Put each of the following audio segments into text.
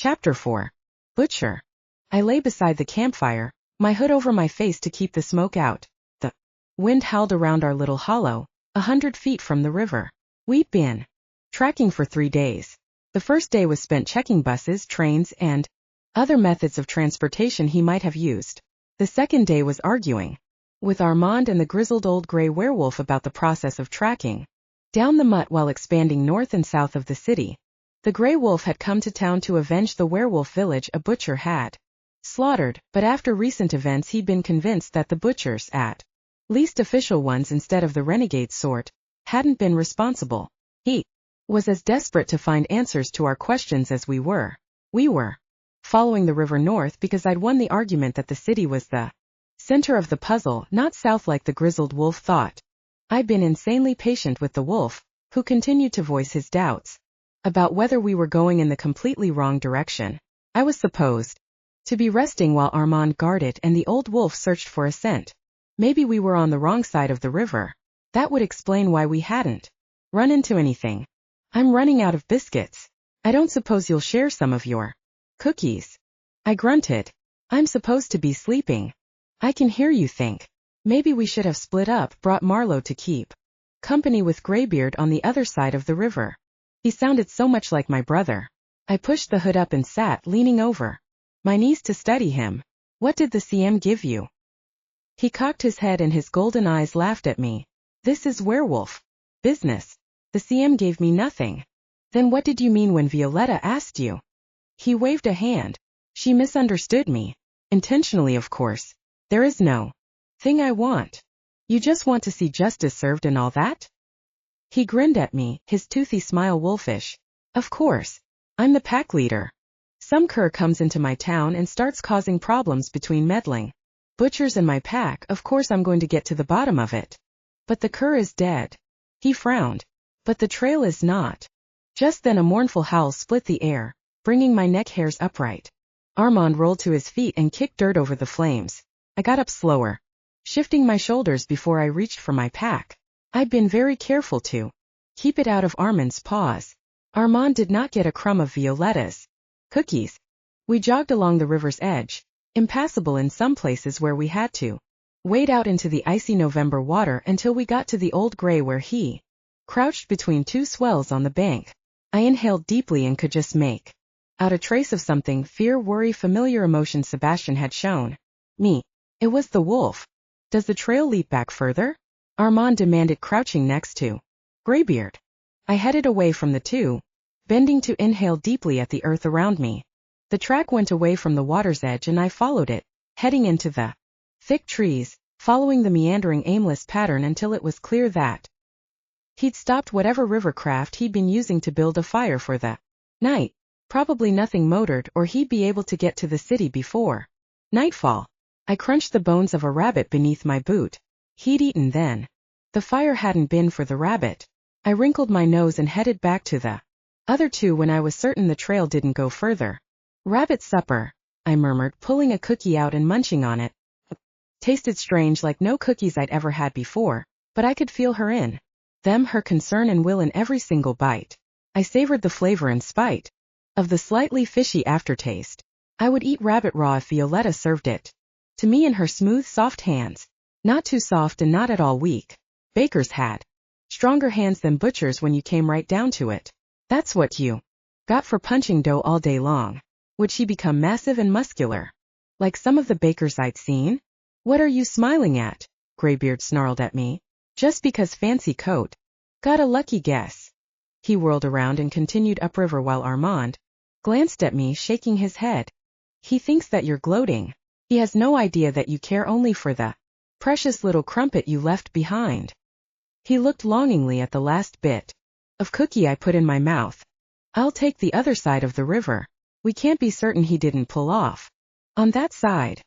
Chapter 4. Butcher. I lay beside the campfire, my hood over my face to keep the smoke out. The wind howled around our little hollow, 100 feet from the river. We'd been tracking for 3 days. The first day was spent checking buses, trains, and other methods of transportation he might have used. The second day was arguing with Armand and the grizzled old gray werewolf about the process of tracking down the mutt while expanding north and south of the city. The gray wolf had come to town to avenge the werewolf village a butcher had slaughtered, but after recent events he'd been convinced that the butchers, at least official ones instead of the renegade sort, hadn't been responsible. He was as desperate to find answers to our questions as we were. We were following the river north because I'd won the argument that the city was the center of the puzzle, not south like the grizzled wolf thought. I'd been insanely patient with the wolf, who continued to voice his doubts about whether we were going in the completely wrong direction. I was supposed to be resting while Armand guarded and the old wolf searched for a scent. Maybe we were on the wrong side of the river. That would explain why we hadn't run into anything. I'm running out of biscuits. I don't suppose you'll share some of your cookies? I grunted. I'm supposed to be sleeping. I can hear you think. Maybe we should have split up, brought Marlowe to keep company with Graybeard on the other side of the river. He sounded so much like my brother. I pushed the hood up and sat, leaning over my knees to study him. What did the CM give you? He cocked his head and his golden eyes laughed at me. This is werewolf business. The CM gave me nothing. Then what did you mean when Violetta asked you? He waved a hand. She misunderstood me. Intentionally, of course. There is no thing I want. You just want to see justice served and all that? He grinned at me, his toothy smile wolfish. Of course. I'm the pack leader. Some cur comes into my town and starts causing problems between meddling butchers and my pack. Of course I'm going to get to the bottom of it. But the cur is dead. He frowned. But the trail is not. Just then a mournful howl split the air, bringing my neck hairs upright. Armand rolled to his feet and kicked dirt over the flames. I got up slower, shifting my shoulders before I reached for my pack. I'd been very careful to keep it out of Armand's paws. Armand did not get a crumb of Violetta's cookies. We jogged along the river's edge, impassable in some places where we had to wade out into the icy November water until we got to the old gray where he crouched between 2 swells on the bank. I inhaled deeply and could just make out a trace of something, fear, worry, familiar emotion Sebastian had shown me. It was the wolf. Does the trail lead back further? Armand demanded, crouching next to Graybeard. I headed away from the two, bending to inhale deeply at the earth around me. The track went away from the water's edge and I followed it, heading into the thick trees, following the meandering aimless pattern until it was clear that he'd stopped whatever river craft he'd been using to build a fire for the night. Probably nothing motored, or he'd be able to get to the city before nightfall. I crunched the bones of a rabbit beneath my boot. He'd eaten then. The fire hadn't been for the rabbit. I wrinkled my nose and headed back to the other two when I was certain the trail didn't go further. Rabbit supper, I murmured, pulling a cookie out and munching on it. Tasted strange, like no cookies I'd ever had before, but I could feel her in them, her concern and will in every single bite. I savored the flavor in spite of the slightly fishy aftertaste. I would eat rabbit raw if Violetta served it to me in her smooth, soft hands. Not too soft and not at all weak. Bakers had stronger hands than butchers when you came right down to it. That's what you got for punching dough all day long. Would she become massive and muscular, like some of the bakers I'd seen? What are you smiling at? Graybeard snarled at me. Just because fancy coat. Got a lucky guess. He whirled around and continued upriver while Armand glanced at me, shaking his head. He thinks that you're gloating. He has no idea that you care only for the precious little crumpet you left behind. He looked longingly at the last bit of cookie I put in my mouth. I'll take the other side of the river. We can't be certain he didn't pull off on that side.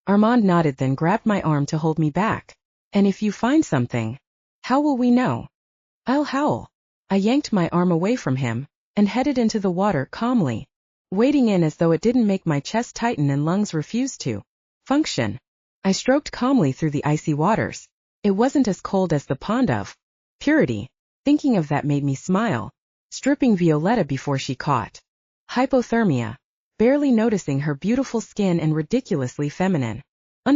Armand nodded, then grabbed my arm to hold me back. And if you find something, how will we know? I'll howl. I yanked my arm away from him and headed into the water calmly, wading in as though it didn't make my chest tighten and lungs refuse to function. I stroked calmly through the icy waters. It wasn't as cold as the pond of purity. Thinking of that made me smile. Stripping Violetta before she caught hypothermia. barely noticing her beautiful skin and ridiculously feminine.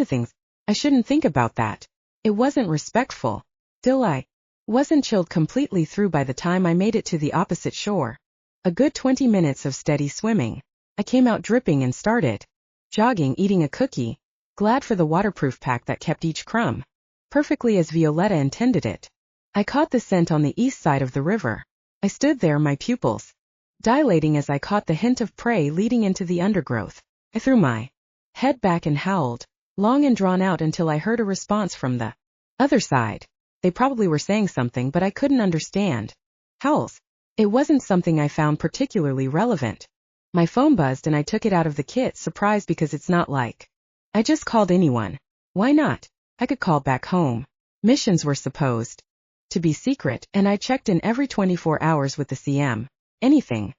Things. I shouldn't think about that. It wasn't respectful. Still, I wasn't chilled completely through by the time I made it to the opposite shore. A good 20 minutes of steady swimming. I came out dripping and started jogging, eating a cookie, glad for the waterproof pack that kept each crumb perfectly as Violetta intended it. I caught the scent on the east side of the river. I stood there, my pupils dilating as I caught the hint of prey leading into the undergrowth. I threw my head back and howled, long and drawn out, until I heard a response from the other side. They probably were saying something, but I couldn't understand. Howls. It wasn't something I found particularly relevant. My phone buzzed and I took it out of the kit, surprised because it's not like I just called anyone. Why not? I could call back home. Missions were supposed to be secret, and I checked in every 24 hours with the CM. Anything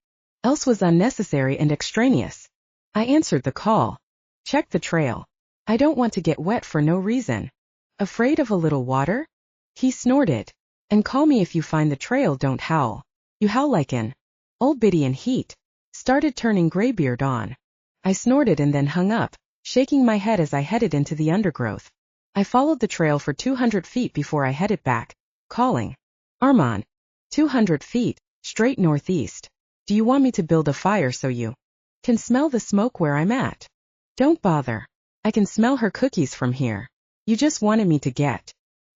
else was unnecessary and extraneous. I answered the call. Check the trail. I don't want to get wet for no reason. Afraid of a little water? He snorted. And call me if you find the trail, don't howl. You howl like an old biddy in heat. Started turning graybeard on. I snorted and then hung up, shaking my head as I headed into the undergrowth. I followed the trail for 200 feet before I headed back, calling. Armand. 200 feet, straight northeast. Do you want me to build a fire so you can smell the smoke where I'm at? Don't bother. I can smell her cookies from here. You just wanted me to get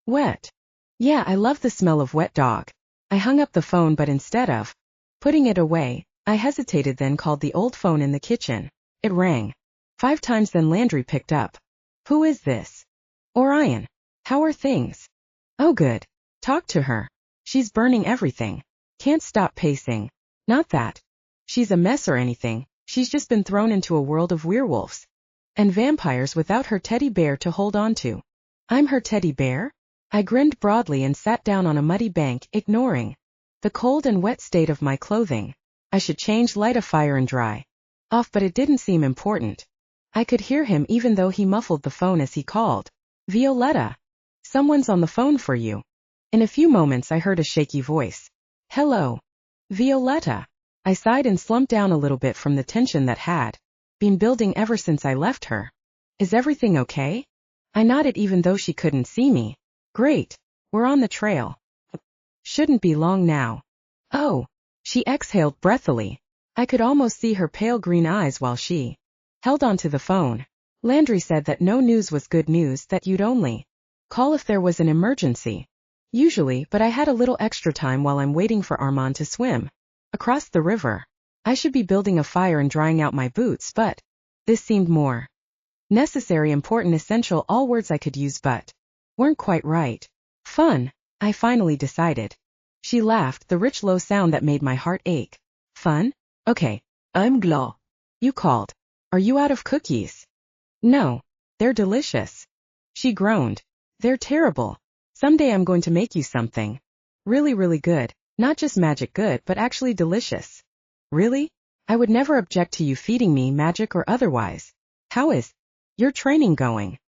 wet. Yeah, I love the smell of wet dog. I hung up the phone, but instead of putting it away, I hesitated, then called the old phone in the kitchen. It rang 5 times, then Landry picked up. Who is this? Orion. How are things? Oh, good. Talk to her. She's burning everything. Can't stop pacing. Not that she's a mess or anything. She's just been thrown into a world of werewolves and vampires without her teddy bear to hold on to. I'm her teddy bear? I grinned broadly and sat down on a muddy bank, ignoring the cold and wet state of my clothing. I should change, light a fire and dry off, but it didn't seem important. I could hear him even though he muffled the phone as he called. Violetta. Someone's on the phone for you. In a few moments I heard a shaky voice. Hello. Violetta. I sighed and slumped down a little bit from the tension that had been building ever since I left her. Is everything okay? I nodded even though she couldn't see me. Great. We're on the trail. Shouldn't be long now. Oh. She exhaled breathily. I could almost see her pale green eyes while she held onto the phone. Landry said that no news was good news, that you'd only call if there was an emergency. Usually, but I had a little extra time while I'm waiting for Armand to swim across the river. I should be building a fire and drying out my boots, but this seemed more necessary, important, essential, all words I could use but weren't quite right. Fun, I finally decided. She laughed, the rich low sound that made my heart ache. Fun? Okay, I'm glad you called. Are you out of cookies? No, they're delicious. She groaned. They're terrible. Someday I'm going to make you something really, really good. Not just magic good, but actually delicious. Really? I would never object to you feeding me, magic or otherwise. How is your training going?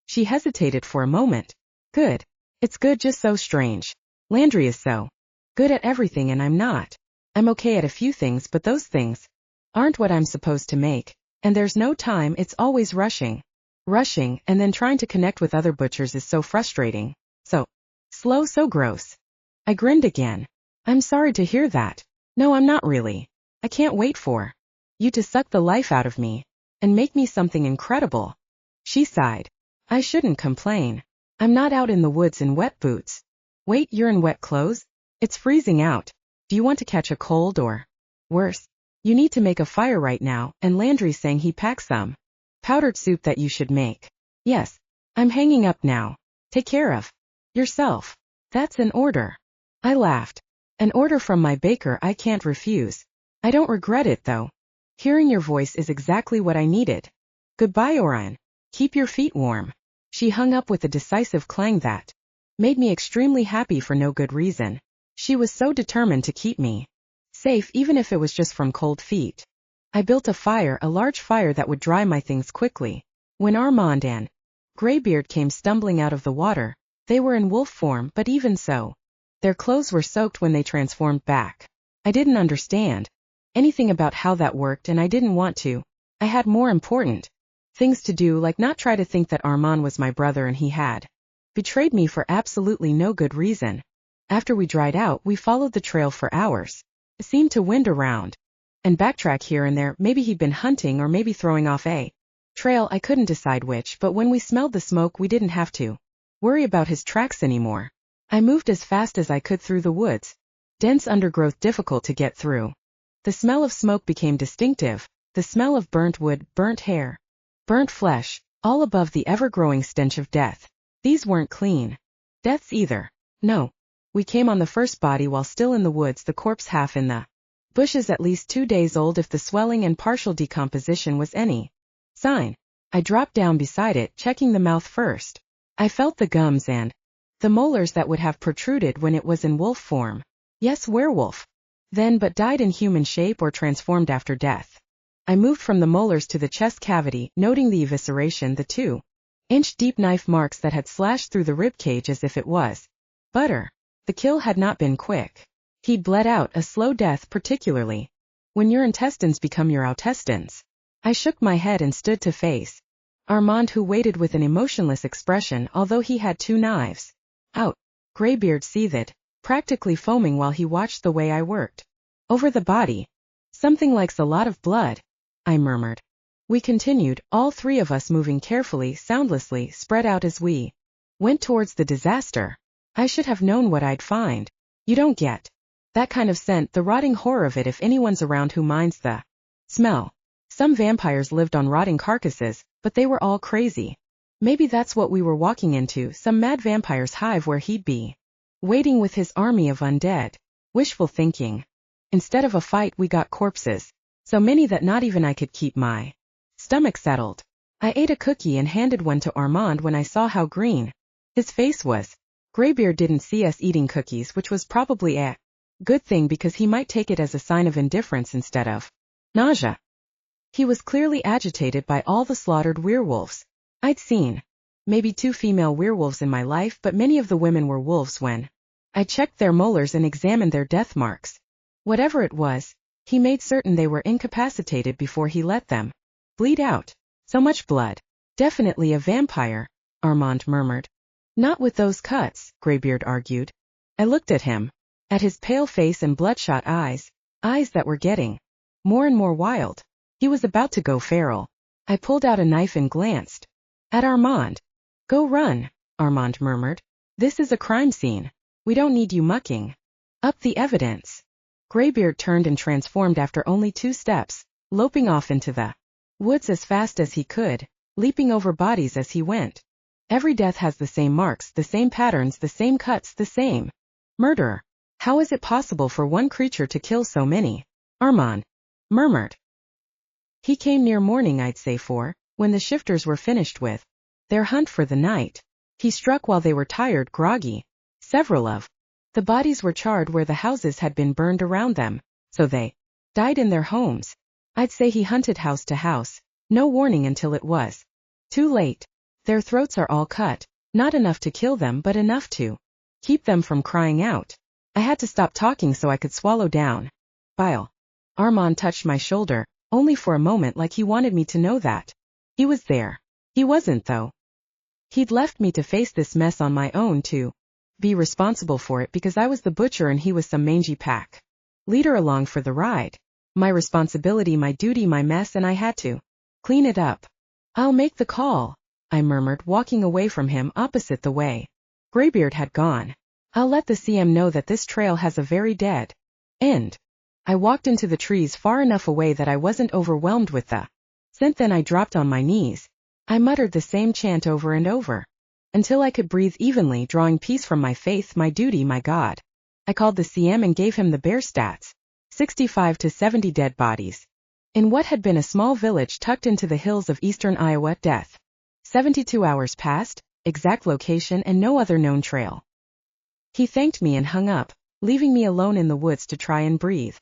She hesitated for a moment. Good. It's good, just so strange. Landry is so good at everything and I'm not. I'm okay at a few things, but those things aren't what I'm supposed to make. And there's no time, it's always rushing. Rushing, and then trying to connect with other butchers is so frustrating. So slow, so gross. I grinned again. I'm sorry to hear that. No, I'm not really. I can't wait for you to suck the life out of me and make me something incredible. She sighed. I shouldn't complain. I'm not out in the woods in wet boots. Wait, you're in wet clothes? It's freezing out. Do you want to catch a cold or worse? You need to make a fire right now, and Landry's saying he packed some powdered soup that you should make. Yes. I'm hanging up now. Take care of yourself. That's an order. I laughed. An order from my baker I can't refuse. I don't regret it though. Hearing your voice is exactly what I needed. Goodbye, Orion. Keep your feet warm. She hung up with a decisive clang that made me extremely happy for no good reason. She was so determined to keep me safe, even if it was just from cold feet. I built a fire, a large fire that would dry my things quickly. When Armand and Graybeard came stumbling out of the water, they were in wolf form, but even so, their clothes were soaked when they transformed back. I didn't understand anything about how that worked, and I didn't want to, I had more important things to do, like not try to think that Armand was my brother and he had betrayed me for absolutely no good reason. After we dried out, we followed the trail for hours. It seemed to wind around and backtrack here and there. Maybe he'd been hunting or maybe throwing off a trail. I couldn't decide which, but when we smelled the smoke, we didn't have to worry about his tracks anymore. I moved as fast as I could through the woods, dense undergrowth difficult to get through. The smell of smoke became distinctive, the smell of burnt wood, burnt hair, burnt flesh, all above the ever-growing stench of death. These weren't clean deaths either. No. We came on the first body while still in the woods, the corpse half in the bushes, at least 2 days old if the swelling and partial decomposition was any sign. I dropped down beside it, checking the mouth first. I felt the gums and the molars that would have protruded when it was in wolf form. Yes, werewolf. Then, but died in human shape or transformed after death. I moved from the molars to the chest cavity, noting the evisceration, the 2-inch deep knife marks that had slashed through the rib cage as if it was butter. The kill had not been quick. He'd bled out, a slow death, particularly when your intestines become your outestines. I shook my head and stood to face Armand, who waited with an emotionless expression, although he had 2 knives out. Graybeard seethed, practically foaming while he watched the way I worked over the body. Something likes a lot of blood, I murmured. We continued, all 3 of us moving carefully, soundlessly, spread out as we went towards the disaster. I should have known what I'd find. You don't get that kind of scent, the rotting horror of it, if anyone's around who minds the smell. Some vampires lived on rotting carcasses, but they were all crazy. Maybe that's what we were walking into, some mad vampire's hive where he'd be waiting with his army of undead. Wishful thinking. Instead of a fight, we got corpses. So many that not even I could keep my stomach settled. I ate a cookie and handed one to Armand when I saw how green his face was. Graybeard didn't see us eating cookies, which was probably a good thing because he might take it as a sign of indifference instead of nausea. He was clearly agitated by all the slaughtered werewolves. I'd seen maybe 2 female werewolves in my life, but many of the women were wolves when I checked their molars and examined their death marks. Whatever it was, he made certain they were incapacitated before he let them bleed out. So much blood. Definitely a vampire, Armand murmured. Not with those cuts, Graybeard argued. I looked at him, at his pale face and bloodshot eyes that were getting more and more wild. He was about to go feral. I pulled out a knife and glanced at Armand. Go run, Armand murmured. This is a crime scene. We don't need you mucking up the evidence. Graybeard turned and transformed after only 2 steps, loping off into the woods as fast as he could, leaping over bodies as he went. Every death has the same marks, the same patterns, the same cuts, the same murder. How is it possible for one creature to kill so many? Armand murmured. He came near morning, I'd say 4, when the shifters were finished with their hunt for the night. He struck while they were tired, groggy. Several of the bodies were charred where the houses had been burned around them, so they died in their homes. I'd say he hunted house to house, no warning until it was too late. Their throats are all cut, not enough to kill them but enough to keep them from crying out. I had to stop talking so I could swallow down bile. Armand touched my shoulder, only for a moment, like he wanted me to know that he was there. He wasn't, though. He'd left me to face this mess on my own, to be responsible for it, because I was the butcher and he was some mangy pack leader along for the ride. My responsibility, my duty, my mess, and I had to clean it up. I'll make the call, I murmured, walking away from him opposite the way Graybeard had gone. I'll let the CM know that this trail has a very dead end. I walked into the trees far enough away that I wasn't overwhelmed with the scent. Then I dropped on my knees. I muttered the same chant over and over, until I could breathe evenly, drawing peace from my faith, my duty, my God. I called the CM and gave him the bare stats. 65 to 70 dead bodies. In what had been a small village tucked into the hills of eastern Iowa, death. 72 hours passed, exact location and no other known trail. He thanked me and hung up, leaving me alone in the woods to try and breathe.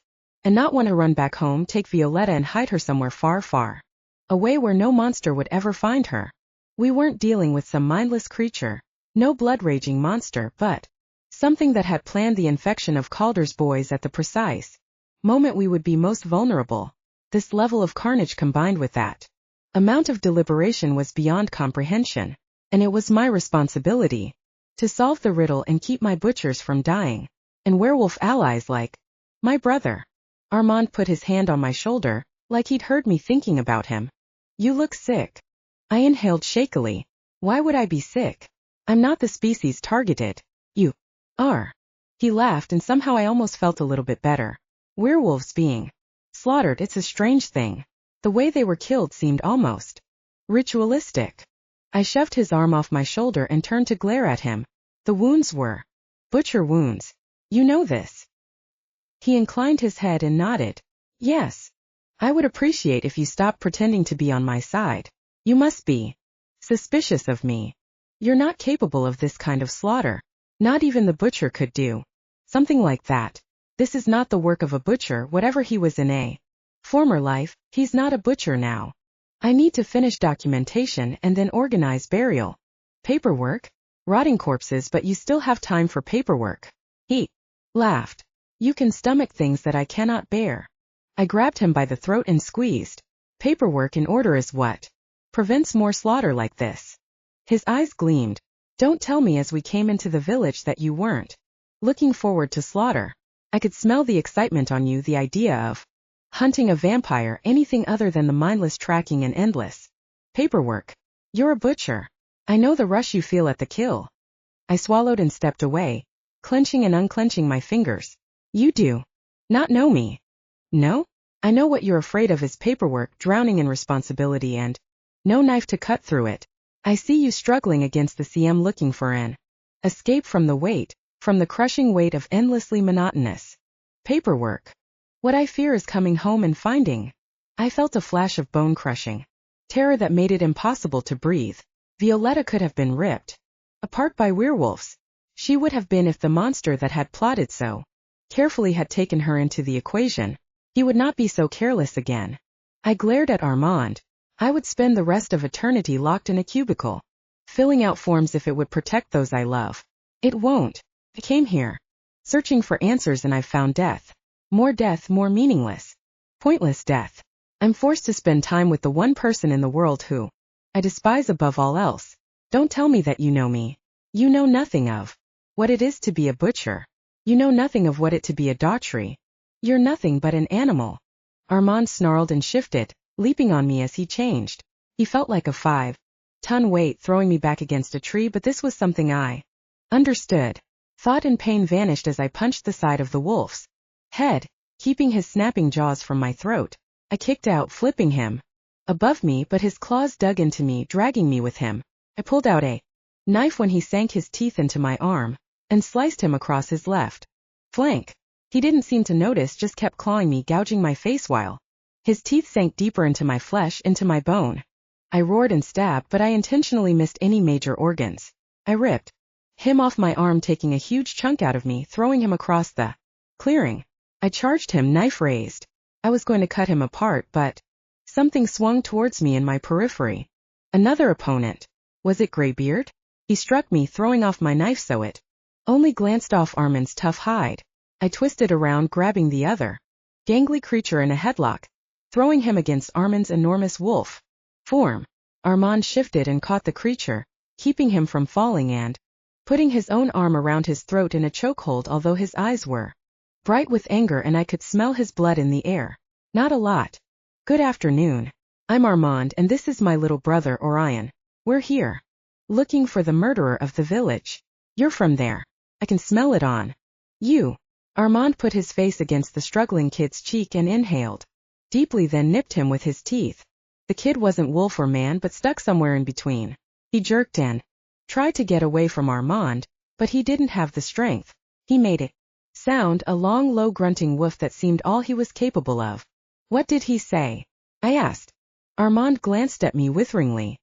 And not want to run back home, take Violetta and hide her somewhere far, far away where no monster would ever find her. We weren't dealing with some mindless creature, no blood-raging monster, but something that had planned the infection of Calder's boys at the precise moment we would be most vulnerable. This level of carnage combined with that amount of deliberation was beyond comprehension, and it was my responsibility to solve the riddle and keep my butchers from dying, and werewolf allies like my brother. Armand put his hand on my shoulder, like he'd heard me thinking about him. You look sick. I inhaled shakily. Why would I be sick? I'm not the species targeted. You are. He laughed, and somehow I almost felt a little bit better. Werewolves being slaughtered, it's a strange thing. The way they were killed seemed almost ritualistic. I shoved his arm off my shoulder and turned to glare at him. The wounds were butcher wounds. You know this. He inclined his head and nodded. Yes. I would appreciate if you stopped pretending to be on my side. You must be suspicious of me. You're not capable of this kind of slaughter. Not even the butcher could do something like that. This is not the work of a butcher, whatever he was in a former life. He's not a butcher now. I need to finish documentation and then organize burial paperwork. Rotting corpses, but you still have time for paperwork. He laughed. You can stomach things that I cannot bear. I grabbed him by the throat and squeezed. Paperwork in order is what prevents more slaughter like this. His eyes gleamed. Don't tell me as we came into the village that you weren't looking forward to slaughter. I could smell the excitement on you, the idea of hunting a vampire, anything other than the mindless tracking and endless paperwork. You're a butcher. I know the rush you feel at the kill. I swallowed and stepped away, clenching and unclenching my fingers. You do not know me. No? I know what you're afraid of is paperwork, drowning in responsibility, and no knife to cut through it. I see you struggling against the CM, looking for an escape from the weight, from the crushing weight of endlessly monotonous paperwork. What I fear is coming home and finding. I felt a flash of bone-crushing terror that made it impossible to breathe. Violetta could have been ripped apart by werewolves. She would have been if the monster that had plotted so carefully had taken her into the equation. He would not be so careless again. I glared at Armand. I would spend the rest of eternity locked in a cubicle, filling out forms if it would protect those I love. It won't. I came here searching for answers, and I've found death. More death, more meaningless, pointless death. I'm forced to spend time with the one person in the world who I despise above all else. Don't tell me that you know me. You know nothing of what it is to be a butcher. You know nothing of what it to be a daughtry. You're nothing but an animal. Armand snarled and shifted, leaping on me as he changed. He felt like a 5-ton weight throwing me back against a tree, but this was something I understood. Thought and pain vanished as I punched the side of the wolf's head, keeping his snapping jaws from my throat. I kicked out, flipping him above me, but his claws dug into me, dragging me with him. I pulled out a knife when he sank his teeth into my arm and sliced him across his left flank. He didn't seem to notice, just kept clawing me, gouging my face while his teeth sank deeper into my flesh, into my bone. I roared and stabbed, but I intentionally missed any major organs. I ripped him off my arm, taking a huge chunk out of me, throwing him across the clearing. I charged him, knife raised. I was going to cut him apart, but something swung towards me in my periphery. Another opponent. Was it Greybeard? He struck me, throwing off my knife so it only glanced off Armand's tough hide. I twisted around, grabbing the other gangly creature in a headlock, throwing him against Armand's enormous wolf form. Armand shifted and caught the creature, keeping him from falling and putting his own arm around his throat in a chokehold, although his eyes were bright with anger and I could smell his blood in the air. Not a lot. Good afternoon. I'm Armand, and this is my little brother Orion. We're here looking for the murderer of the village. You're from there. I can smell it on you. Armand put his face against the struggling kid's cheek and inhaled deeply, then nipped him with his teeth. The kid wasn't wolf or man, but stuck somewhere in between. He jerked and tried to get away from Armand, but he didn't have the strength. He made it sound, a long, low grunting woof that seemed all he was capable of. What did he say? I asked. Armand glanced at me witheringly.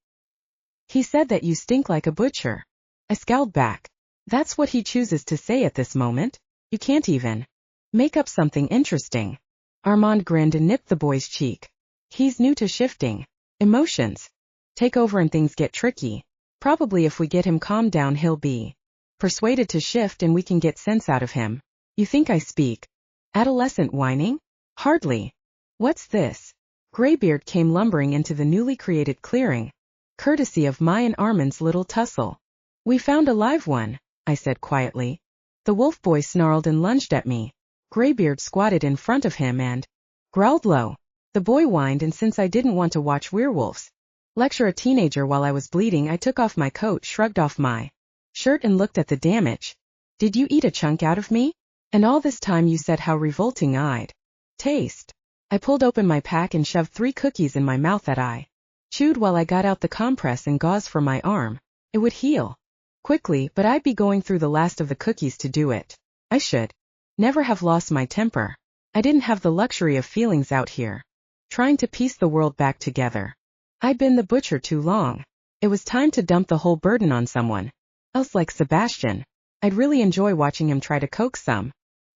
He said that you stink like a butcher. I scowled back. That's what he chooses to say at this moment? You can't even make up something interesting. Armand grinned and nipped the boy's cheek. He's new to shifting. Emotions take over and things get tricky. Probably if we get him calmed down, he'll be persuaded to shift and we can get sense out of him. You think I speak adolescent whining? Hardly. What's this? Graybeard came lumbering into the newly created clearing, courtesy of my and Armand's little tussle. We found a live one, I said quietly. The wolf boy snarled and lunged at me. Graybeard squatted in front of him and growled low. The boy whined, and since I didn't want to watch werewolves lecture a teenager while I was bleeding, I took off my coat, shrugged off my shirt and looked at the damage. Did you eat a chunk out of me? And all this time you said how revolting I'd taste. I pulled open my pack and shoved 3 cookies in my mouth that I chewed while I got out the compress and gauze for my arm. It would heal quickly, but I'd be going through the last of the cookies to do it. I should never have lost my temper. I didn't have the luxury of feelings out here, trying to piece the world back together. I'd been the butcher too long. It was time to dump the whole burden on someone else, like Sebastian. I'd really enjoy watching him try to coax some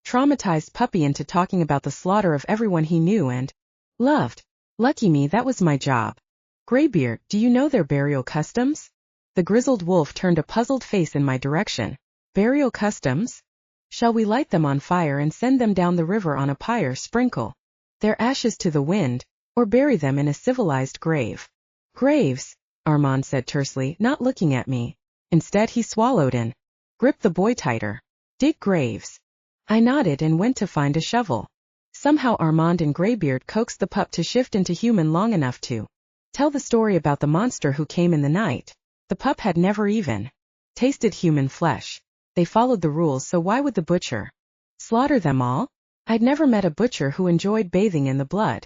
traumatized puppy into talking about the slaughter of everyone he knew and loved. Lucky me, that was my job. Graybeard, do you know their burial customs? The grizzled wolf turned a puzzled face in my direction. Burial customs? Shall we light them on fire and send them down the river on a pyre, sprinkle their ashes to the wind, or bury them in a civilized grave? Graves, Armand said tersely, not looking at me. Instead he swallowed and gripped the boy tighter. Dig graves. I nodded and went to find a shovel. Somehow Armand and Graybeard coaxed the pup to shift into human long enough to tell the story about the monster who came in the night. The pup had never even tasted human flesh. They followed the rules, so why would the butcher slaughter them all? I'd never met a butcher who enjoyed bathing in the blood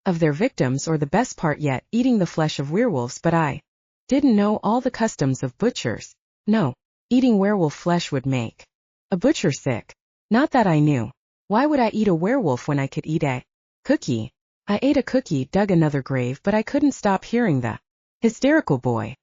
of their victims, or the best part yet, eating the flesh of werewolves, but I didn't know all the customs of butchers. No, eating werewolf flesh would make a butcher sick. Not that I knew. Why would I eat a werewolf when I could eat a cookie? I ate a cookie, dug another grave, but I couldn't stop hearing the hysterical boy.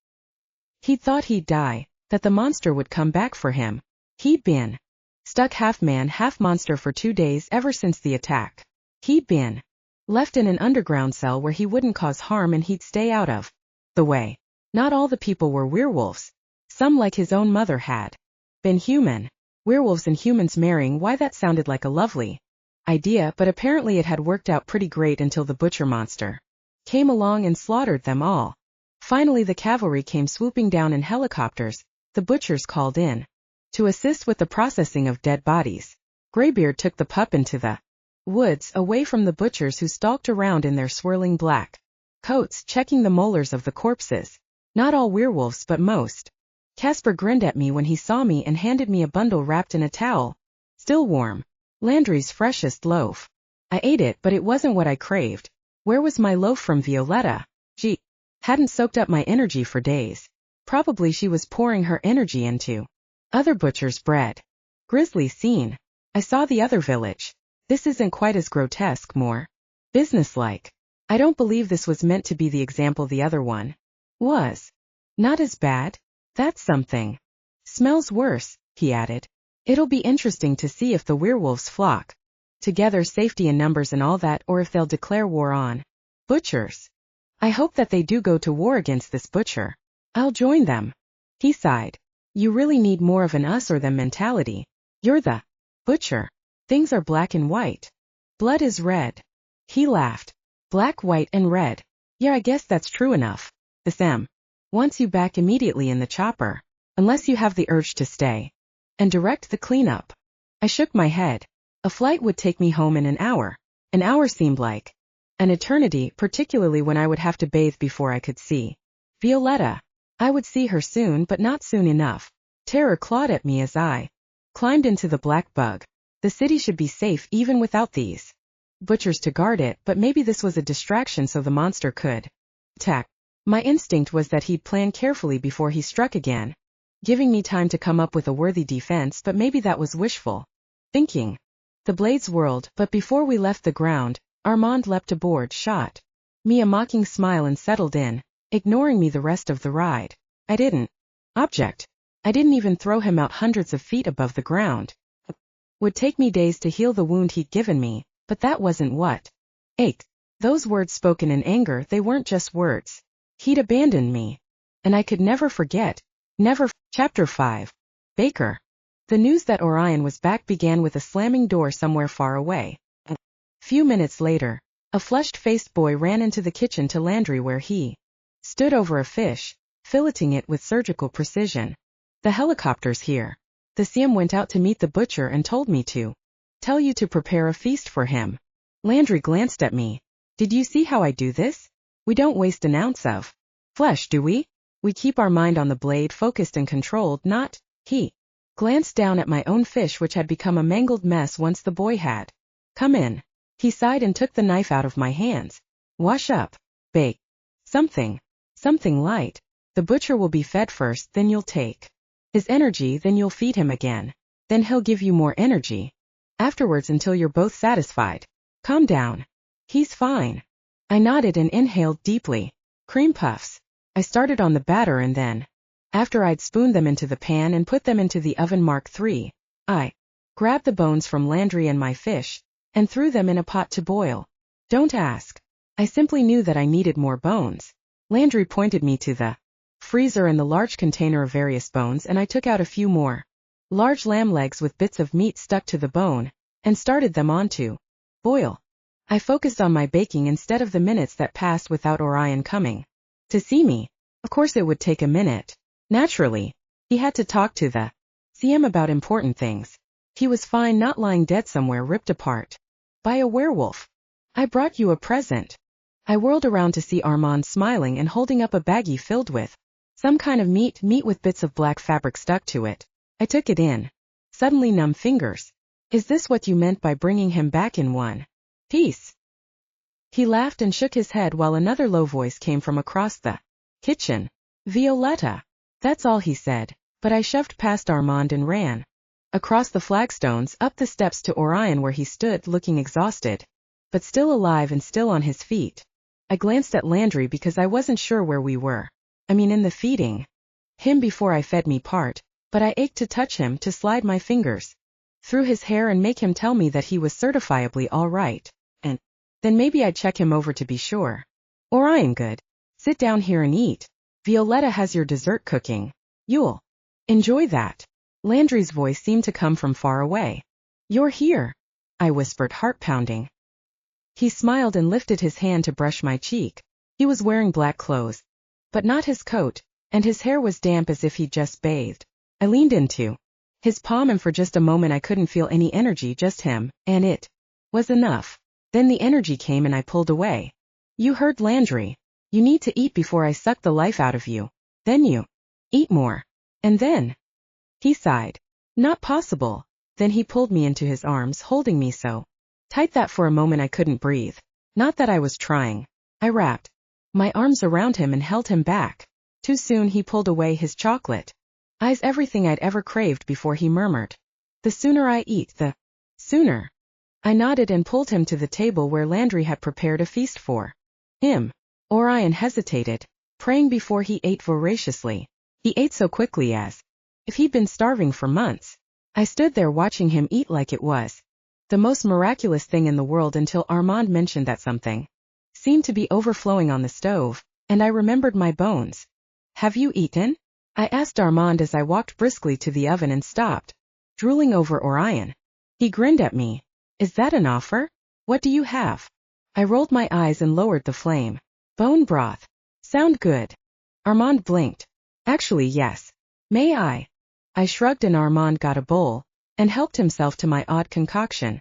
He'd thought he'd die, that the monster would come back for him. He'd been stuck half man, half monster for 2 days ever since the attack. He'd been left in an underground cell where he wouldn't cause harm and he'd stay out of the way. Not all the people were werewolves. Some, like his own mother, had been human. Werewolves and humans marrying, why, that sounded like a lovely idea, but apparently it had worked out pretty great until the butcher monster came along and slaughtered them all. Finally the cavalry came swooping down in helicopters, the butchers called in to assist with the processing of dead bodies. Graybeard took the pup into the woods, away from the butchers who stalked around in their swirling black coats, checking the molars of the corpses. Not all werewolves, but most. Casper grinned at me when he saw me and handed me a bundle wrapped in a towel. Still warm. Landry's freshest loaf. I ate it, but it wasn't what I craved. Where was my loaf from Violetta? She hadn't soaked up my energy for days. Probably she was pouring her energy into other butchers' bread. Grisly scene. I saw the other village. This isn't quite as grotesque, more businesslike. I don't believe this was meant to be the example the other one was. Not as bad? That's something. Smells worse, he added. It'll be interesting to see if the werewolves flock together, safety in numbers and all that, or if they'll declare war on butchers. I hope that they do go to war against this butcher. I'll join them. He sighed. You really need more of an us or them mentality. You're the butcher. Things are black and white. Blood is red. He laughed. Black, white, and red. Yeah, I guess that's true enough. The Sam wants you back immediately in the chopper, unless you have the urge to stay and direct the cleanup. I shook my head. A flight would take me home in an hour. An hour seemed like an eternity, particularly when I would have to bathe before I could see Violetta. I would see her soon, but not soon enough. Terror clawed at me as I climbed into the black bug. The city should be safe even without these butchers to guard it, but maybe this was a distraction so the monster could attack. My instinct was that he'd plan carefully before he struck again, giving me time to come up with a worthy defense, but maybe that was wishful thinking. The blades whirled, but before we left the ground, Armand leapt aboard, shot me a mocking smile and settled in, ignoring me the rest of the ride. I didn't object. I didn't even throw him out hundreds of feet above the ground. It would take me days to heal the wound he'd given me, but that wasn't what ached. Those words spoken in anger, they weren't just words. He'd abandoned me. And I could never forget. Never. Chapter 5. Baker. The news that Orion was back began with a slamming door somewhere far away. A few minutes later, A flushed-faced boy ran into the kitchen to Landry where he stood over a fish, filleting it with surgical precision. The helicopter's here. The CM went out to meet the butcher and told me to tell you to prepare a feast for him. Landry glanced at me. Did you see how I do this? We don't waste an ounce of flesh, do we? We keep our mind on the blade, focused and controlled, not. He glanced down at my own fish, which had become a mangled mess once the boy had come in. He sighed and took the knife out of my hands. Wash up. Bake. Something light. The butcher will be fed first, then you'll take his energy, then you'll feed him again. Then he'll give you more energy. Afterwards until you're both satisfied. Calm down. He's fine. I nodded and inhaled deeply. Cream puffs. I started on the batter and then, after I'd spooned them into the pan and put them into the oven Mark III, I grabbed the bones from Landry and my fish and threw them in a pot to boil. Don't ask. I simply knew that I needed more bones. Landry pointed me to the freezer and the large container of various bones, and I took out a few more large lamb legs with bits of meat stuck to the bone and started them on to boil. I focused on my baking instead of the minutes that passed without Orion coming to see me. Of course it would take a minute. Naturally, he had to talk to the CM about important things. He was fine not lying dead somewhere ripped apart by a werewolf. I brought you a present. I whirled around to see Armand smiling and holding up a baggie filled with some kind of meat with bits of black fabric stuck to it. I took it in. Suddenly numb fingers. Is this what you meant by bringing him back in one piece? He laughed and shook his head while another low voice came from across the kitchen. Violetta. That's all he said, but I shoved past Armand and ran across the flagstones, up the steps to Orion where he stood looking exhausted, but still alive and still on his feet. I glanced at Landry because I wasn't sure where we were. In the feeding him before I fed me part, but I ached to touch him, to slide my fingers through his hair and make him tell me that he was certifiably all right, and then maybe I'd check him over to be sure. Orion, good. Sit down here and eat. Violetta has your dessert cooking. You'll enjoy that. Landry's voice seemed to come from far away. You're here, I whispered, heart pounding. He smiled and lifted his hand to brush my cheek. He was wearing black clothes, but not his coat, and his hair was damp as if he'd just bathed. I leaned into his palm and for just a moment I couldn't feel any energy, just him, and it was enough. Then the energy came and I pulled away. You heard Landry. You need to eat before I suck the life out of you. Then you eat more. And then he sighed. Not possible. Then he pulled me into his arms, holding me so tight that for a moment I couldn't breathe. Not that I was trying. I wrapped my arms around him and held him back. Too soon he pulled away his chocolate eyes, everything I'd ever craved before. He murmured, the sooner I eat, the sooner. I nodded and pulled him to the table where Landry had prepared a feast for him. Orion hesitated, praying before he ate voraciously. He ate so quickly as if he'd been starving for months. I stood there watching him eat like it was the most miraculous thing in the world until Armand mentioned that something seemed to be overflowing on the stove, and I remembered my bones. Have you eaten? I asked Armand as I walked briskly to the oven and stopped, drooling over Orion. He grinned at me. Is that an offer? What do you have? I rolled my eyes and lowered the flame. Bone broth. Sound good? Armand blinked. Actually, yes. May I? I shrugged and Armand got a bowl and helped himself to my odd concoction.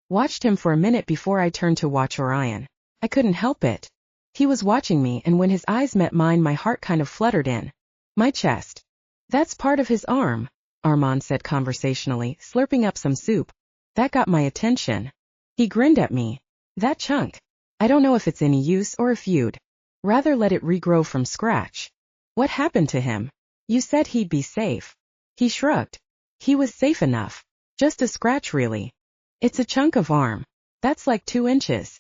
Watched him for a minute before I turned to watch Orion. I couldn't help it. He was watching me, and when his eyes met mine my heart kind of fluttered in my chest. That's part of his arm, Armand said conversationally, slurping up some soup. That got my attention. He grinned at me. That chunk. I don't know if it's any use or if you'd rather let it regrow from scratch. What happened to him? You said he'd be safe. He shrugged. He was safe enough. Just a scratch, really. It's a chunk of arm. That's like 2 inches.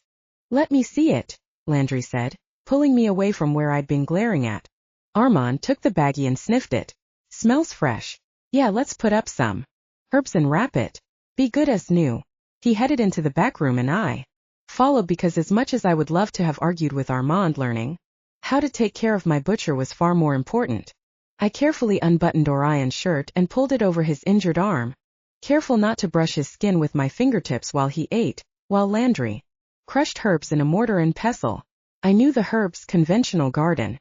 Let me see it, Landry said, pulling me away from where I'd been glaring at. Armand took the baggie and sniffed it. Smells fresh. Yeah, let's put up some herbs and wrap it. Be good as new. He headed into the back room and I followed because as much as I would love to have argued with Armand, learning how to take care of my butcher was far more important. I carefully unbuttoned Orion's shirt and pulled it over his injured arm, careful not to brush his skin with my fingertips while he ate, while Landry Crushed herbs in a mortar and pestle. I knew the herbs, conventional garden.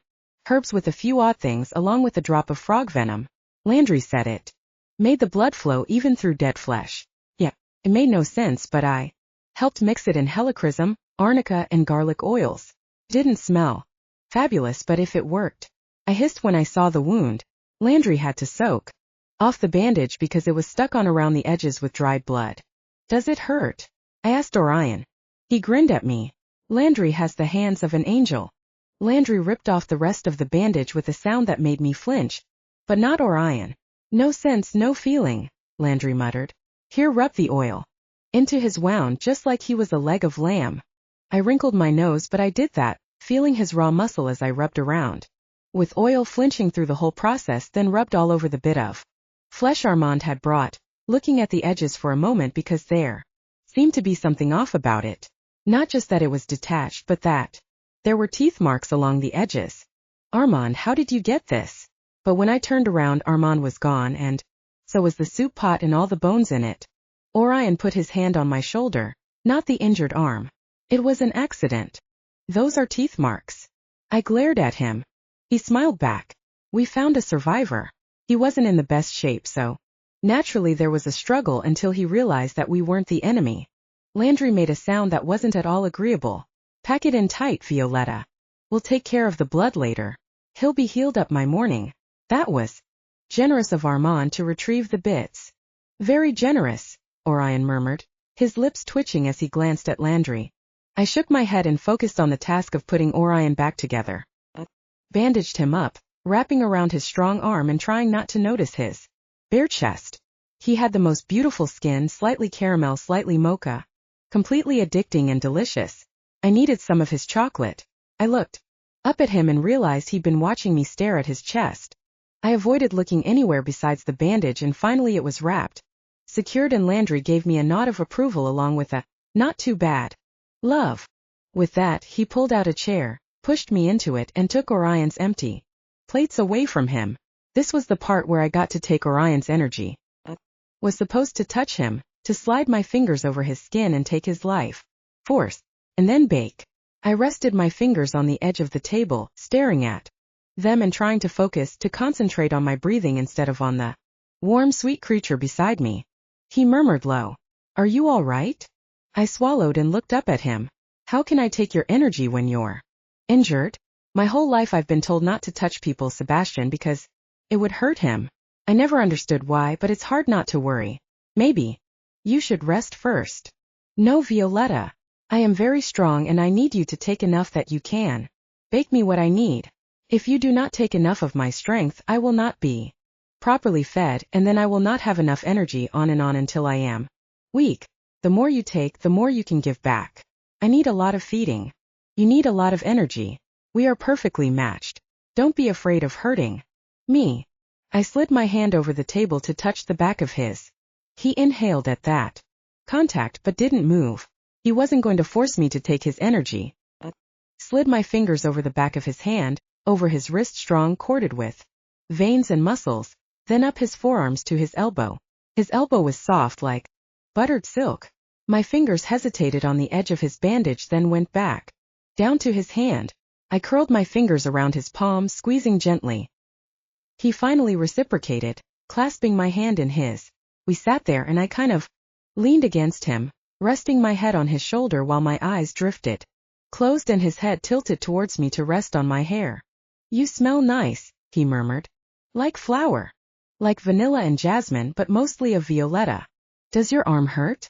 Herbs with a few odd things along with a drop of frog venom. Landry said it made the blood flow even through dead flesh. Yeah, it made no sense, but I helped mix it in helichrysum, arnica, and garlic oils. Didn't smell fabulous, but if it worked. I hissed when I saw the wound. Landry had to soak off the bandage because it was stuck on around the edges with dried blood. Does it hurt? I asked Orion. He grinned at me. Landry has the hands of an angel. Landry ripped off the rest of the bandage with a sound that made me flinch. But not Orion. No sense, no feeling, Landry muttered. Here, rub the oil into his wound just like he was a leg of lamb. I wrinkled my nose, but I did that, feeling his raw muscle as I rubbed around. With oil flinching through the whole process, then rubbed all over the bit of flesh Armand had brought, looking at the edges for a moment because there seemed to be something off about it. Not just that it was detached, but that there were teeth marks along the edges. Armand, how did you get this? But when I turned around, Armand was gone, and so was the soup pot and all the bones in it. Orion put his hand on my shoulder, not the injured arm. It was an accident. Those are teeth marks. I glared at him. He smiled back. We found a survivor. He wasn't in the best shape, so naturally there was a struggle until he realized that we weren't the enemy. Landry made a sound that wasn't at all agreeable. Pack it in tight, Violetta. We'll take care of the blood later. He'll be healed up by morning. That was generous of Armand to retrieve the bits. Very generous, Orion murmured, his lips twitching as he glanced at Landry. I shook my head and focused on the task of putting Orion back together. Bandaged him up, wrapping around his strong arm and trying not to notice his bare chest. He had the most beautiful skin, slightly caramel, slightly mocha. Completely addicting and delicious. I needed some of his chocolate. I looked up at him and realized he'd been watching me stare at his chest. I avoided looking anywhere besides the bandage, and finally it was wrapped, secured, and Landry gave me a nod of approval along with a, not too bad, love. With that, he pulled out a chair, pushed me into it, and took Orion's empty plates away from him. This was the part where I got to take Orion's energy. Was supposed to touch him, to slide my fingers over his skin and take his life force, and then bake. I rested my fingers on the edge of the table, staring at them and trying to focus, to concentrate on my breathing instead of on the warm, sweet creature beside me. He murmured low, "Are you all right?" I swallowed and looked up at him. How can I take your energy when you're injured? My whole life I've been told not to touch people, Sebastian, because it would hurt him. I never understood why, but it's hard not to worry. Maybe you should rest first. No, Violetta. I am very strong and I need you to take enough that you can bake me what I need. If you do not take enough of my strength, I will not be properly fed, and then I will not have enough energy, on and on until I am weak. The more you take, the more you can give back. I need a lot of feeding. You need a lot of energy. We are perfectly matched. Don't be afraid of hurting me. I slid my hand over the table to touch the back of his. He inhaled at that contact but didn't move. He wasn't going to force me to take his energy. Slid my fingers over the back of his hand, over his wrist, strong, corded with veins and muscles, then up his forearms to his elbow. His elbow was soft like buttered silk. My fingers hesitated on the edge of his bandage, then went back down to his hand. I curled my fingers around his palm, squeezing gently. He finally reciprocated, clasping my hand in his. We sat there and I kind of leaned against him, resting my head on his shoulder while my eyes drifted closed and his head tilted towards me to rest on my hair. You smell nice, he murmured. Like flower. Like vanilla and jasmine, but mostly of Violetta. Does your arm hurt?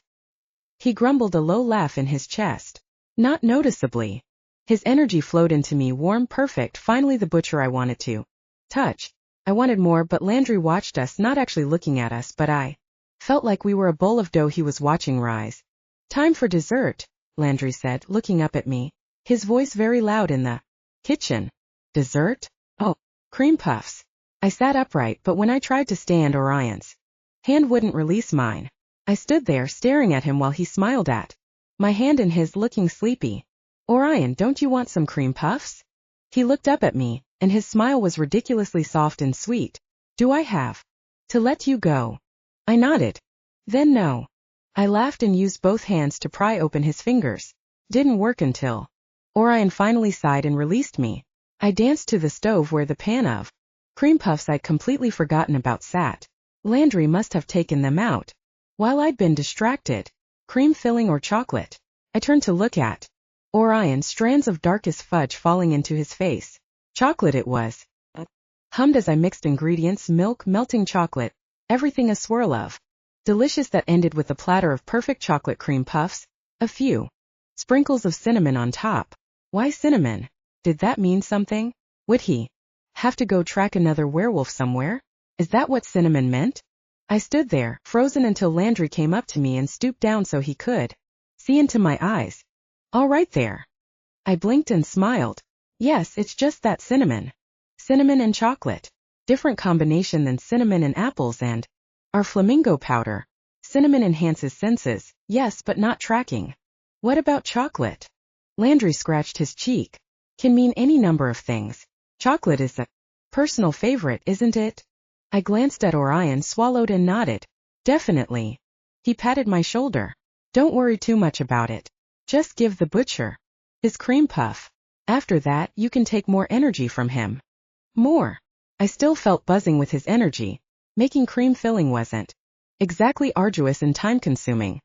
He grumbled, a low laugh in his chest. Not noticeably. His energy flowed into me, warm, perfect, finally the butcher I wanted to touch. I wanted more, but Landry watched us, not actually looking at us, but I felt like we were a bowl of dough he was watching rise. Time for dessert, Landry said, looking up at me, his voice very loud in the kitchen. Dessert? Oh, cream puffs. I sat upright, but when I tried to stand, Orion's hand wouldn't release mine. I stood there staring at him while he smiled at my hand in his, looking sleepy. Orion, don't you want some cream puffs? He looked up at me, and his smile was ridiculously soft and sweet. Do I have to let you go? I nodded. Then no. I laughed and used both hands to pry open his fingers. Didn't work until Orion finally sighed and released me. I danced to the stove where the pan of cream puffs I'd completely forgotten about sat. Landry must have taken them out while I'd been distracted. Cream filling or chocolate? I turned to look at Orion, strands of darkest fudge falling into his face. Chocolate it was. Hummed as I mixed ingredients, milk, melting chocolate, everything a swirl of delicious that ended with a platter of perfect chocolate cream puffs, a few sprinkles of cinnamon on top. Why cinnamon? Did that mean something? Would he have to go track another werewolf somewhere? Is that what cinnamon meant? I stood there, frozen, until Landry came up to me and stooped down so he could see into my eyes. All right there. I blinked and smiled. Yes, it's just that cinnamon. Cinnamon and chocolate. Different combination than cinnamon and apples and our flamingo powder. Cinnamon enhances senses, yes, but not tracking. What about chocolate? Landry scratched his cheek. Can mean any number of things. Chocolate is a personal favorite, isn't it? I glanced at Orion, swallowed and nodded. Definitely. He patted my shoulder. Don't worry too much about it. Just give the butcher his cream puff. After that, you can take more energy from him. More. I still felt buzzing with his energy. Making cream filling wasn't exactly arduous and time-consuming.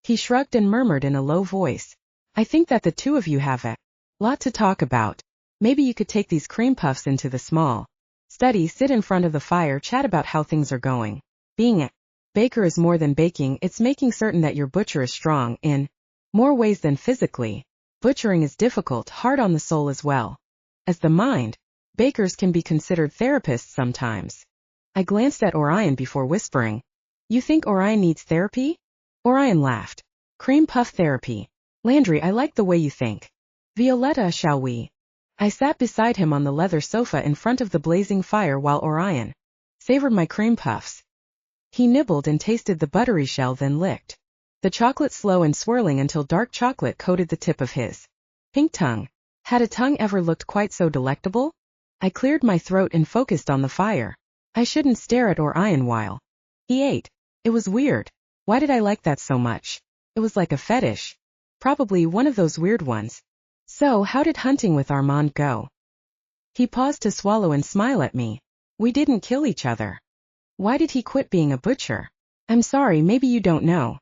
He shrugged and murmured in a low voice. I think that the two of you have a lot to talk about. Maybe you could take these cream puffs into the small study, sit in front of the fire, chat about how things are going. Being a baker is more than baking, it's making certain that your butcher is strong in more ways than physically. Butchering is difficult, hard on the soul as well as the mind. Bakers can be considered therapists sometimes. I glanced at Orion before whispering. You think Orion needs therapy? Orion laughed. Cream puff therapy. Landry, I like the way you think. Violetta, shall we? I sat beside him on the leather sofa in front of the blazing fire while Orion savored my cream puffs. He nibbled and tasted the buttery shell, then licked the chocolate slow and swirling until dark chocolate coated the tip of his pink tongue. Had a tongue ever looked quite so delectable? I cleared my throat and focused on the fire. I shouldn't stare at Orion while he ate. It was weird. Why did I like that so much? It was like a fetish. Probably one of those weird ones. So, how did hunting with Armand go? He paused to swallow and smile at me. We didn't kill each other. Why did he quit being a butcher? I'm sorry, maybe you don't know.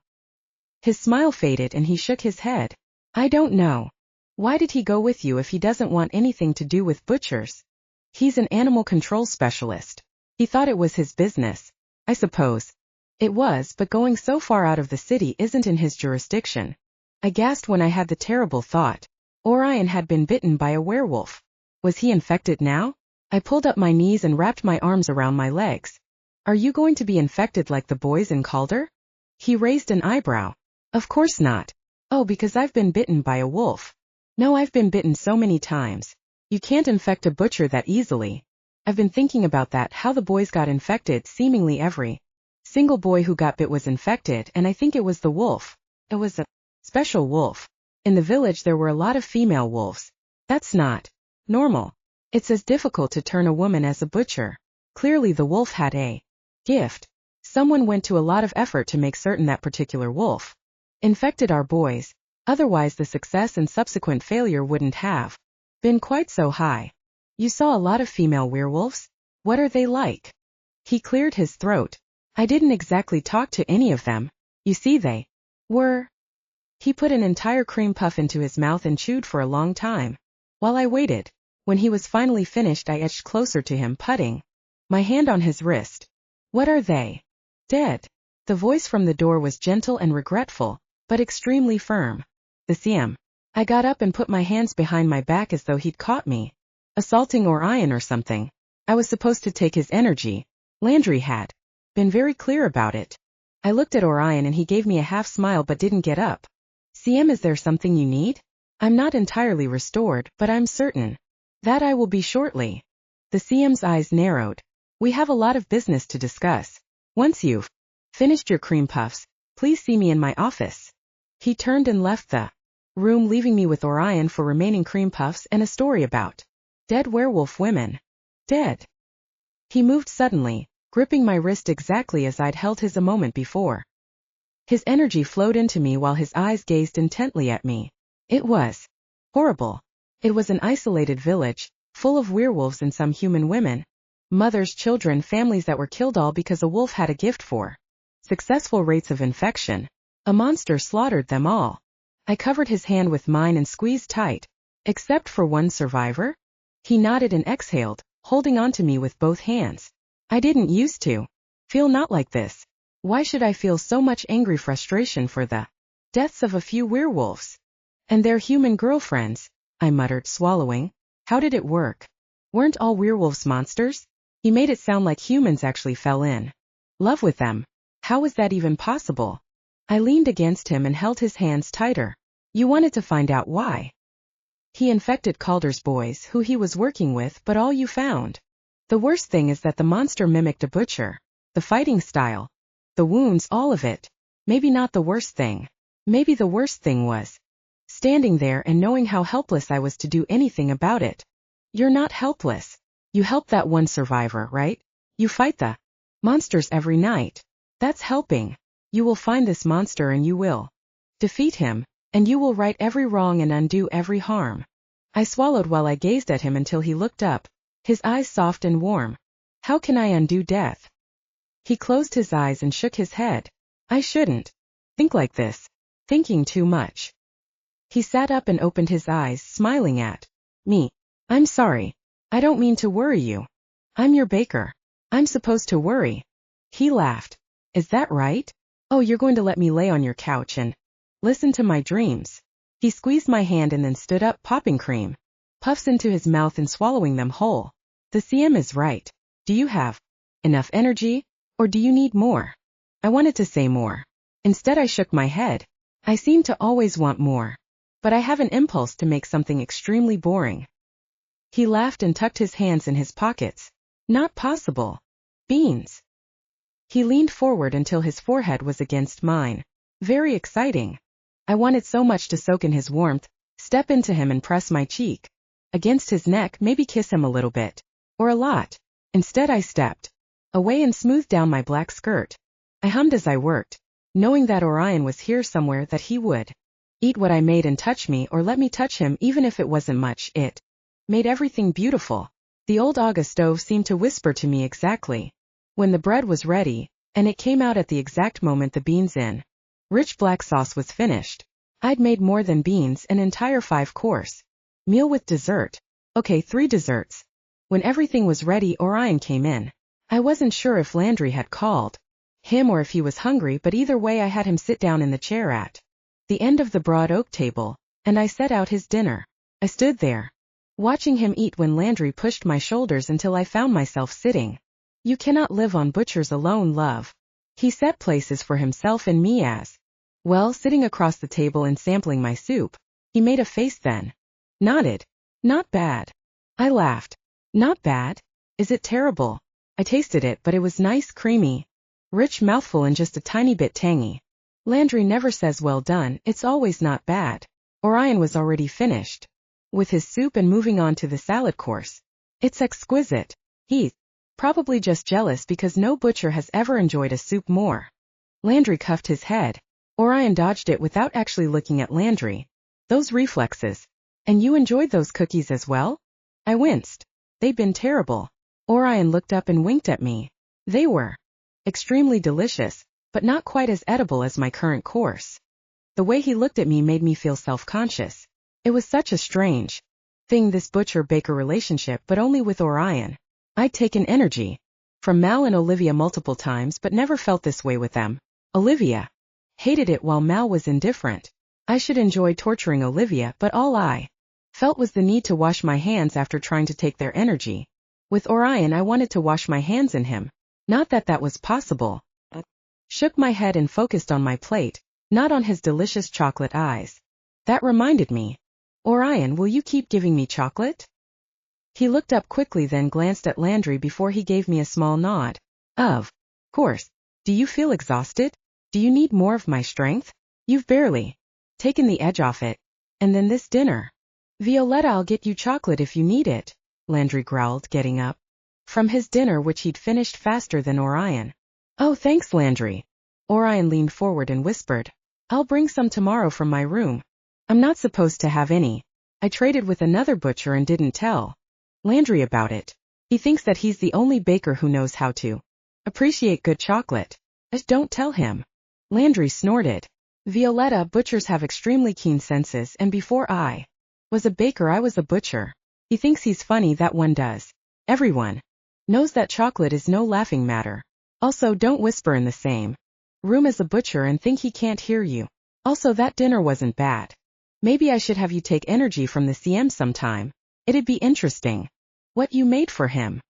His smile faded and he shook his head. I don't know. Why did he go with you if he doesn't want anything to do with butchers? He's an animal control specialist. He thought it was his business. I suppose it was, but going so far out of the city isn't in his jurisdiction. I gasped when I had the terrible thought. Orion had been bitten by a werewolf. Was he infected now? I pulled up my knees and wrapped my arms around my legs. Are you going to be infected like the boys in Calder? He raised an eyebrow. Of course not. Oh, because I've been bitten by a wolf. No, I've been bitten so many times. You can't infect a butcher that easily. I've been thinking about that, how the boys got infected. Seemingly every single boy who got bit was infected, and I think it was the wolf. It was a special wolf. In the village there were a lot of female wolves. That's not normal. It's as difficult to turn a woman as a butcher. Clearly the wolf had a gift. Someone went to a lot of effort to make certain that particular wolf infected our boys. Otherwise the success and subsequent failure wouldn't have been quite so high. You saw a lot of female werewolves? What are they like? He cleared his throat. I didn't exactly talk to any of them. You see, they were. He put an entire cream puff into his mouth and chewed for a long time. While I waited, when he was finally finished, I edged closer to him, putting my hand on his wrist. What are they? Dead. The voice from the door was gentle and regretful, but extremely firm. The CM. I got up and put my hands behind my back as though he'd caught me assaulting Orion or something. I was supposed to take his energy. Landry had been very clear about it. I looked at Orion and he gave me a half smile but didn't get up. CM, is there something you need? I'm not entirely restored, but I'm certain that I will be shortly. The CM's eyes narrowed. We have a lot of business to discuss. Once you've finished your cream puffs, please see me in my office. He turned and left the room, leaving me with Orion for remaining cream puffs and a story about dead werewolf women. Dead. He moved suddenly, gripping my wrist exactly as I'd held his a moment before. His energy flowed into me while his eyes gazed intently at me. It was horrible. It was an isolated village, full of werewolves and some human women. Mothers, children, families that were killed all because a wolf had a gift for successful rates of infection. A monster slaughtered them all. I covered his hand with mine and squeezed tight. Except for one survivor? He nodded and exhaled, holding on to me with both hands. I didn't used to feel not like this. Why should I feel so much angry frustration for the deaths of a few werewolves? And their human girlfriends, I muttered, swallowing. How did it work? Weren't all werewolves monsters? He made it sound like humans actually fell in love with them. How was that even possible? I leaned against him and held his hands tighter. You wanted to find out why. He infected Calder's boys who he was working with, but all you found. The worst thing is that the monster mimicked a butcher. The fighting style. The wounds, all of it. Maybe not the worst thing. Maybe the worst thing was standing there and knowing how helpless I was to do anything about it. You're not helpless. You help that one survivor, right? You fight the monsters every night. That's helping. You will find this monster and you will defeat him, and you will right every wrong and undo every harm. I swallowed while I gazed at him until he looked up, his eyes soft and warm. How can I undo death? He closed his eyes and shook his head. I shouldn't think like this. Thinking too much. He sat up and opened his eyes, smiling at me. I'm sorry. I don't mean to worry you. I'm your baker. I'm supposed to worry. He laughed. Is that right? Oh, you're going to let me lay on your couch and listen to my dreams. He squeezed my hand and then stood up, popping cream puffs into his mouth and swallowing them whole. The CM is right. Do you have enough energy, or do you need more? I wanted to say more. Instead, I shook my head. I seem to always want more. But I have an impulse to make something extremely boring. He laughed and tucked his hands in his pockets. Not possible. Beans. He leaned forward until his forehead was against mine. Very exciting. I wanted so much to soak in his warmth, step into him and press my cheek against his neck, maybe kiss him a little bit. Or a lot. Instead, I stepped away and smoothed down my black skirt. I hummed as I worked, knowing that Orion was here somewhere, that he would eat what I made and touch me, or let me touch him even if it wasn't much. It made everything beautiful. The old Aga stove seemed to whisper to me exactly when the bread was ready, and it came out at the exact moment the beans in rich black sauce was finished. I'd made more than beans, an entire 5-course meal with dessert. Okay, 3 desserts. When everything was ready, Orion came in. I wasn't sure if Landry had called him or if he was hungry, but either way I had him sit down in the chair at the end of the broad oak table, and I set out his dinner. I stood there, watching him eat when Landry pushed my shoulders until I found myself sitting. You cannot live on butchers alone, love. He set places for himself and me as well, sitting across the table and sampling my soup. He made a face then nodded. Not bad. I laughed. Not bad? Is it terrible? I tasted it, but it was nice, creamy, rich mouthful and just a tiny bit tangy. Landry never says well done, it's always not bad. Orion was already finished with his soup and moving on to the salad course. It's exquisite. He's probably just jealous because no butcher has ever enjoyed a soup more. Landry cuffed his head. Orion dodged it without actually looking at Landry. Those reflexes. And you enjoyed those cookies as well? I winced. They'd been terrible. Orion looked up and winked at me. They were extremely delicious, but not quite as edible as my current course. The way he looked at me made me feel self-conscious. It was such a strange thing, this butcher-baker relationship, but only with Orion. I'd taken energy from Mal and Olivia multiple times, but never felt this way with them. Olivia hated it while Mal was indifferent. I should enjoy torturing Olivia, but all I felt was the need to wash my hands after trying to take their energy. With Orion, I wanted to wash my hands in him. Not that that was possible. I shook my head and focused on my plate, not on his delicious chocolate eyes. That reminded me. Orion, will you keep giving me chocolate? He looked up quickly, then glanced at Landry before he gave me a small nod. Of course. Do you feel exhausted? Do you need more of my strength? You've barely taken the edge off it. And then this dinner. Violetta, I'll get you chocolate if you need it, Landry growled, getting up from his dinner, which he'd finished faster than Orion. Oh, thanks, Landry. Orion leaned forward and whispered, I'll bring some tomorrow from my room. I'm not supposed to have any. I traded with another butcher and didn't tell Landry about it. He thinks that he's the only baker who knows how to appreciate good chocolate. Just don't tell him. Landry snorted. Violetta, butchers have extremely keen senses, and before I was a baker I was a butcher. He thinks he's funny, that one does. Everyone knows that chocolate is no laughing matter. Also, don't whisper in the same room as a butcher and think he can't hear you. Also, that dinner wasn't bad. Maybe I should have you take energy from the CM sometime. It'd be interesting. What you made for him?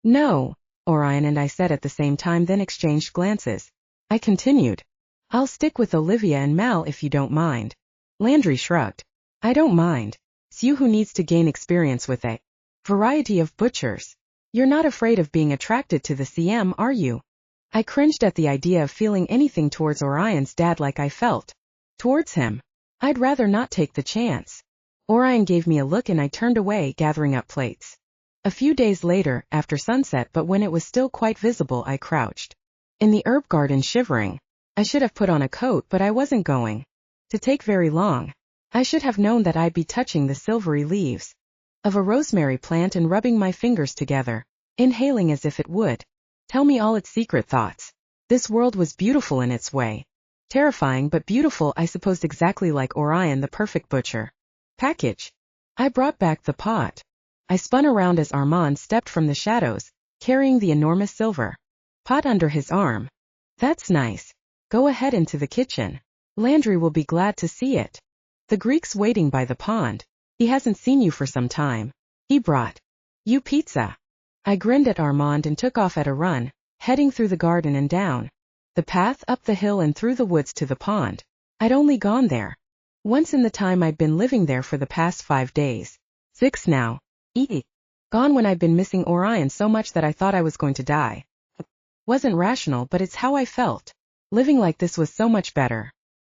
No, Orion and I said at the same time, then exchanged glances. I continued. I'll stick with Olivia and Mal if you don't mind. Landry shrugged. I don't mind. It's you who needs to gain experience with a variety of butchers. You're not afraid of being attracted to the CM, are you? I cringed at the idea of feeling anything towards Orion's dad like I felt towards him. I'd rather not take the chance. Orion gave me a look and I turned away, gathering up plates. A few days later, after sunset but when it was still quite visible, I crouched in the herb garden shivering. I should have put on a coat, but I wasn't going to take very long. I should have known that I'd be touching the silvery leaves of a rosemary plant and rubbing my fingers together, inhaling as if it would tell me all its secret thoughts. This world was beautiful in its way. Terrifying but beautiful, I suppose, exactly like Orion, the perfect butcher. Package. I brought back the pot. I spun around as Armand stepped from the shadows, carrying the enormous silver pot under his arm. That's nice. Go ahead into the kitchen. Landry will be glad to see it. The Greek's waiting by the pond. He hasn't seen you for some time. He brought you pizza. I grinned at Armand and took off at a run, heading through the garden and down the path, up the hill and through the woods to the pond. I'd only gone there once in the time I'd been living there for the past 5 days. 6 now. Gone when I'd been missing Orion so much that I thought I was going to die. Wasn't rational, but it's how I felt. Living like this was so much better.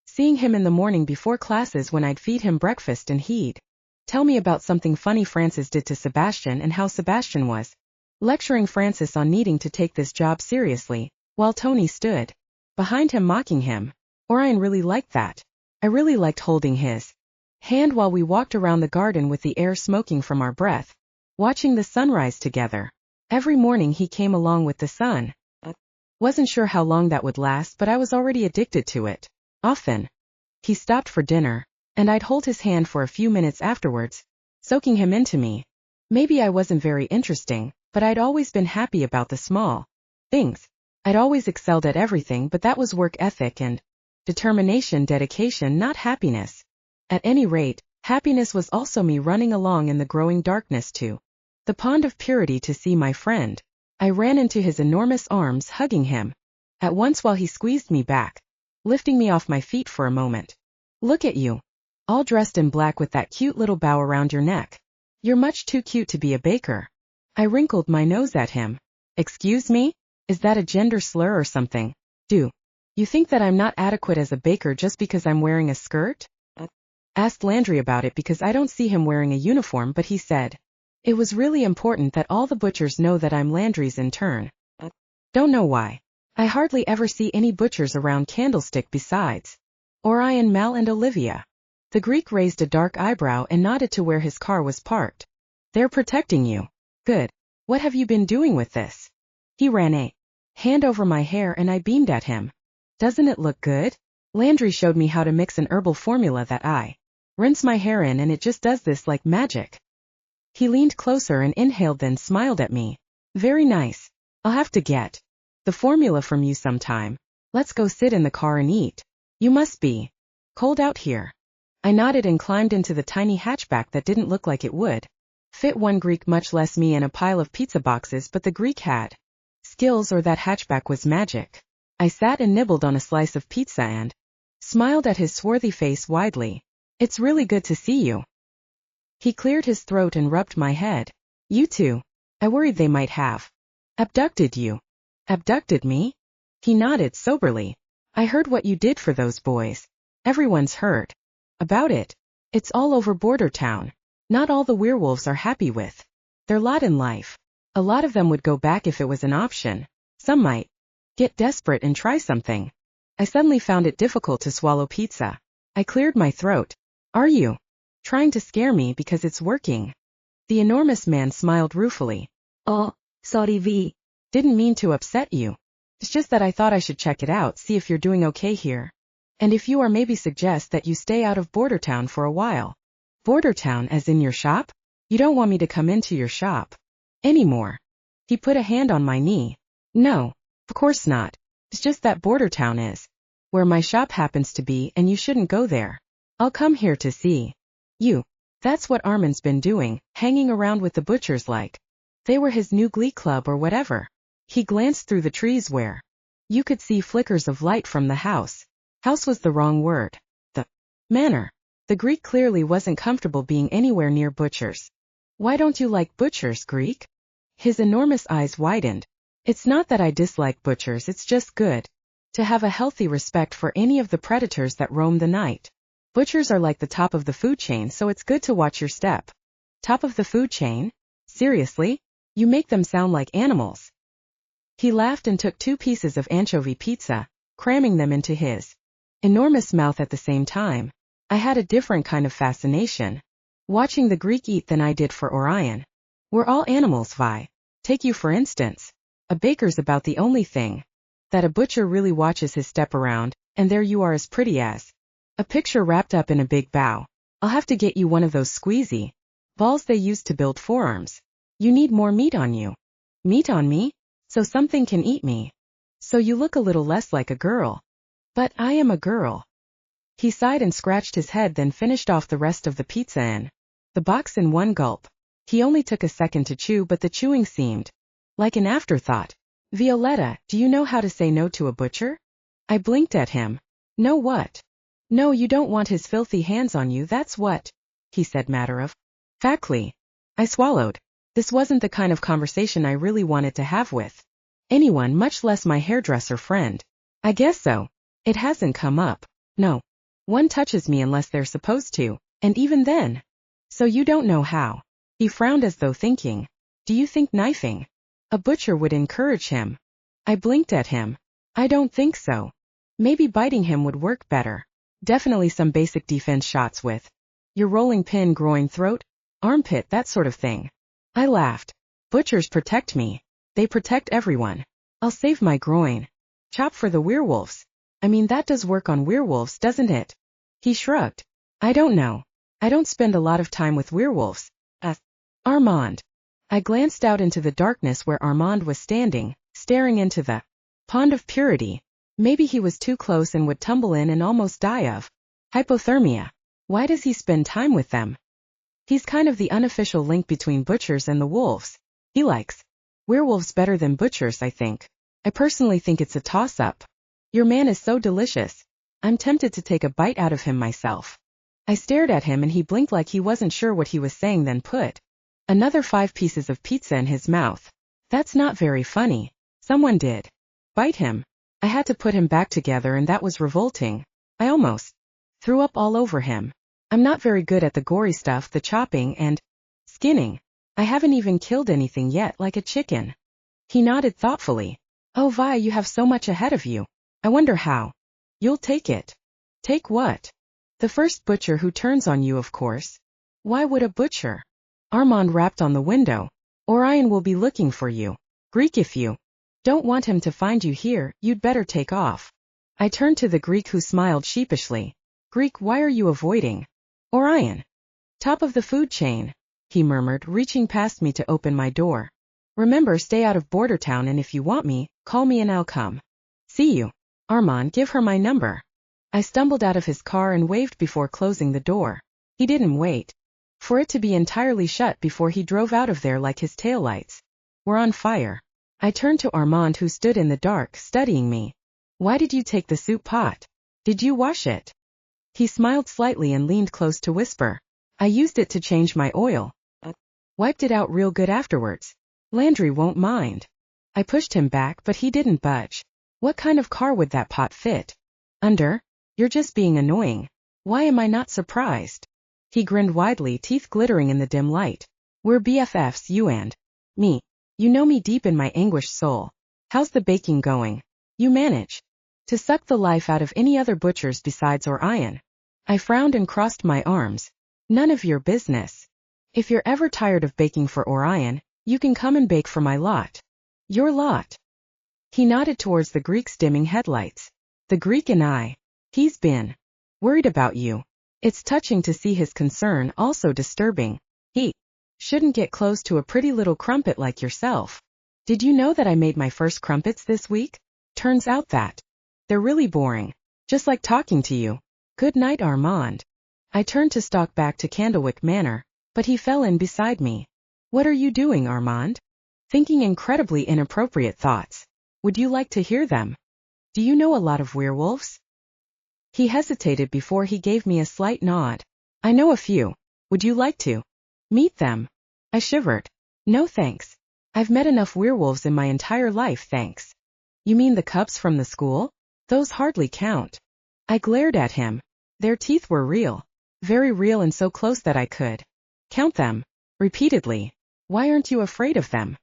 Seeing him in the morning before classes when I'd feed him breakfast and he'd tell me about something funny Francis did to Sebastian and how Sebastian was lecturing Francis on needing to take this job seriously, while Tony stood behind him mocking him. Orion really liked that. I really liked holding his hand while we walked around the garden with the air smoking from our breath, watching the sunrise together. Every morning he came along with the sun. Wasn't sure how long that would last, but I was already addicted to it. Often he stopped for dinner, and I'd hold his hand for a few minutes afterwards, soaking him into me. Maybe I wasn't very interesting, but I'd always been happy about the small things. I'd always excelled at everything, but that was work ethic and determination, dedication, not happiness. At any rate, happiness was also me running along in the growing darkness to the pond of purity to see my friend. I ran into his enormous arms, hugging him at once while he squeezed me back, lifting me off my feet for a moment. Look at you, all dressed in black with that cute little bow around your neck. You're much too cute to be a baker. I wrinkled my nose at him. Excuse me? Is that a gender slur or something? Do you think that I'm not adequate as a baker just because I'm wearing a skirt? Asked Landry about it because I don't see him wearing a uniform, but he said it was really important that all the butchers know that I'm Landry's intern. Don't know why. I hardly ever see any butchers around Candlestick besides Orion, Mal and Olivia. The Greek raised a dark eyebrow and nodded to where his car was parked. They're protecting you. Good. What have you been doing with this? He ran a hand over my hair and I beamed at him. Doesn't it look good? Landry showed me how to mix an herbal formula that I rinse my hair in and it just does this like magic. He leaned closer and inhaled, then smiled at me. Very nice. I'll have to get the formula from you sometime. Let's go sit in the car and eat. You must be cold out here. I nodded and climbed into the tiny hatchback that didn't look like it would fit one Greek, much less me, and a pile of pizza boxes, but the Greek had skills, or that hatchback was magic. I sat and nibbled on a slice of pizza and smiled at his swarthy face widely. It's really good to see you. He cleared his throat and rubbed my head. You too. I worried they might have abducted you. Abducted me? He nodded soberly. I heard what you did for those boys. Everyone's heard about it. It's all over Border Town. Not all the werewolves are happy with their lot in life. A lot of them would go back if it was an option. Some might get desperate and try something. I suddenly found it difficult to swallow pizza. I cleared my throat. Are you trying to scare me because it's working? The enormous man smiled ruefully. Oh, sorry V. Didn't mean to upset you. It's just that I thought I should check it out, see if you're doing okay here. And if you are, maybe suggest that you stay out of Border Town for a while. Border Town as in your shop? You don't want me to come into your shop anymore. He put a hand on my knee. No, of course not. It's just that Border Town is where my shop happens to be, and you shouldn't go there. I'll come here to see you. That's what Armand's been doing, hanging around with the butchers like they were his new glee club or whatever. He glanced through the trees where you could see flickers of light from the house. House was the wrong word. The manor. The Greek clearly wasn't comfortable being anywhere near butchers. Why don't you like butchers, Greek? His enormous eyes widened. It's not that I dislike butchers, it's just good to have a healthy respect for any of the predators that roam the night. Butchers are like the top of the food chain, so it's good to watch your step. Top of the food chain? Seriously? You make them sound like animals. He laughed and took 2 pieces of anchovy pizza, cramming them into his enormous mouth at the same time. I had a different kind of fascination watching the Greek eat than I did for Orion. We're all animals, Vi. Take you for instance. A baker's about the only thing that a butcher really watches his step around, and there you are as pretty as a picture wrapped up in a big bow. I'll have to get you one of those squeezy balls they use to build forearms. You need more meat on you. Meat on me? So something can eat me. So you look a little less like a girl. But I am a girl. He sighed and scratched his head, then finished off the rest of the pizza in the box in one gulp. He only took a second to chew, but the chewing seemed like an afterthought. Violetta, do you know how to say no to a butcher? I blinked at him. No what? No, you don't want his filthy hands on you, that's what, he said matter-of-factly. I swallowed. This wasn't the kind of conversation I really wanted to have with anyone, much less my hairdresser friend. I guess so. It hasn't come up. No. One touches me unless they're supposed to, and even then. So you don't know how. He frowned as though thinking. Do you think knifing a butcher would encourage him? I blinked at him. I don't think so. Maybe biting him would work better. Definitely some basic defense shots with your rolling pin, groin, throat, armpit, that sort of thing. I laughed. Butchers protect me. They protect everyone. I'll save my groin. Chop for the werewolves. I mean, that does work on werewolves, doesn't it? He shrugged. I don't know. I don't spend a lot of time with werewolves. Armand. I glanced out into the darkness where Armand was standing, staring into the pond of purity. Maybe he was too close and would tumble in and almost die of hypothermia. Why does he spend time with them? He's kind of the unofficial link between butchers and the wolves. He likes werewolves better than butchers, I think. I personally think it's a toss-up. Your man is so delicious. I'm tempted to take a bite out of him myself. I stared at him and he blinked like he wasn't sure what he was saying, then put another 5 pieces of pizza in his mouth. That's not very funny. Someone did bite him. I had to put him back together, and that was revolting. I almost threw up all over him. I'm not very good at the gory stuff, the chopping and skinning. I haven't even killed anything yet, like a chicken. He nodded thoughtfully. Oh Vi, you have so much ahead of you. I wonder how you'll take it. Take what? The first butcher who turns on you, of course. Why would a butcher? Armand rapped on the window. Orion will be looking for you. Greek, if you don't want him to find you here, you'd better take off. I turned to the Greek, who smiled sheepishly. Greek, why are you avoiding Orion? Top of the food chain, he murmured, reaching past me to open my door. Remember, stay out of Border Town, and if you want me, call me and I'll come see you. Armand, give her my number. I stumbled out of his car and waved before closing the door. He didn't wait for it to be entirely shut before he drove out of there like his taillights were on fire. I turned to Armand, who stood in the dark, studying me. Why did you take the soup pot? Did you wash it? He smiled slightly and leaned close to whisper. I used it to change my oil. Wiped it out real good afterwards. Landry won't mind. I pushed him back, but he didn't budge. What kind of car would that pot fit under? You're just being annoying. Why am I not surprised? He grinned widely, teeth glittering in the dim light. We're BFFs, you and me. You know me deep in my anguished soul. How's the baking going? You manage to suck the life out of any other butchers besides Orion. I frowned and crossed my arms. None of your business. If you're ever tired of baking for Orion, you can come and bake for my lot. Your lot. He nodded towards the Greek's dimming headlights. The Greek and I. He's been worried about you. It's touching to see his concern, also disturbing. He shouldn't get close to a pretty little crumpet like yourself. Did you know that I made my first crumpets this week? Turns out that they're really boring. Just like talking to you. Good night, Armand. I turned to stalk back to Candlewick Manor, but he fell in beside me. What are you doing, Armand? Thinking incredibly inappropriate thoughts. Would you like to hear them? Do you know a lot of werewolves? He hesitated before he gave me a slight nod. I know a few. Would you like to meet them? I shivered. No thanks. I've met enough werewolves in my entire life, thanks. You mean the cubs from the school? Those hardly count. I glared at him. Their teeth were real. Very real and so close that I could count them. Repeatedly. Why aren't you afraid of them?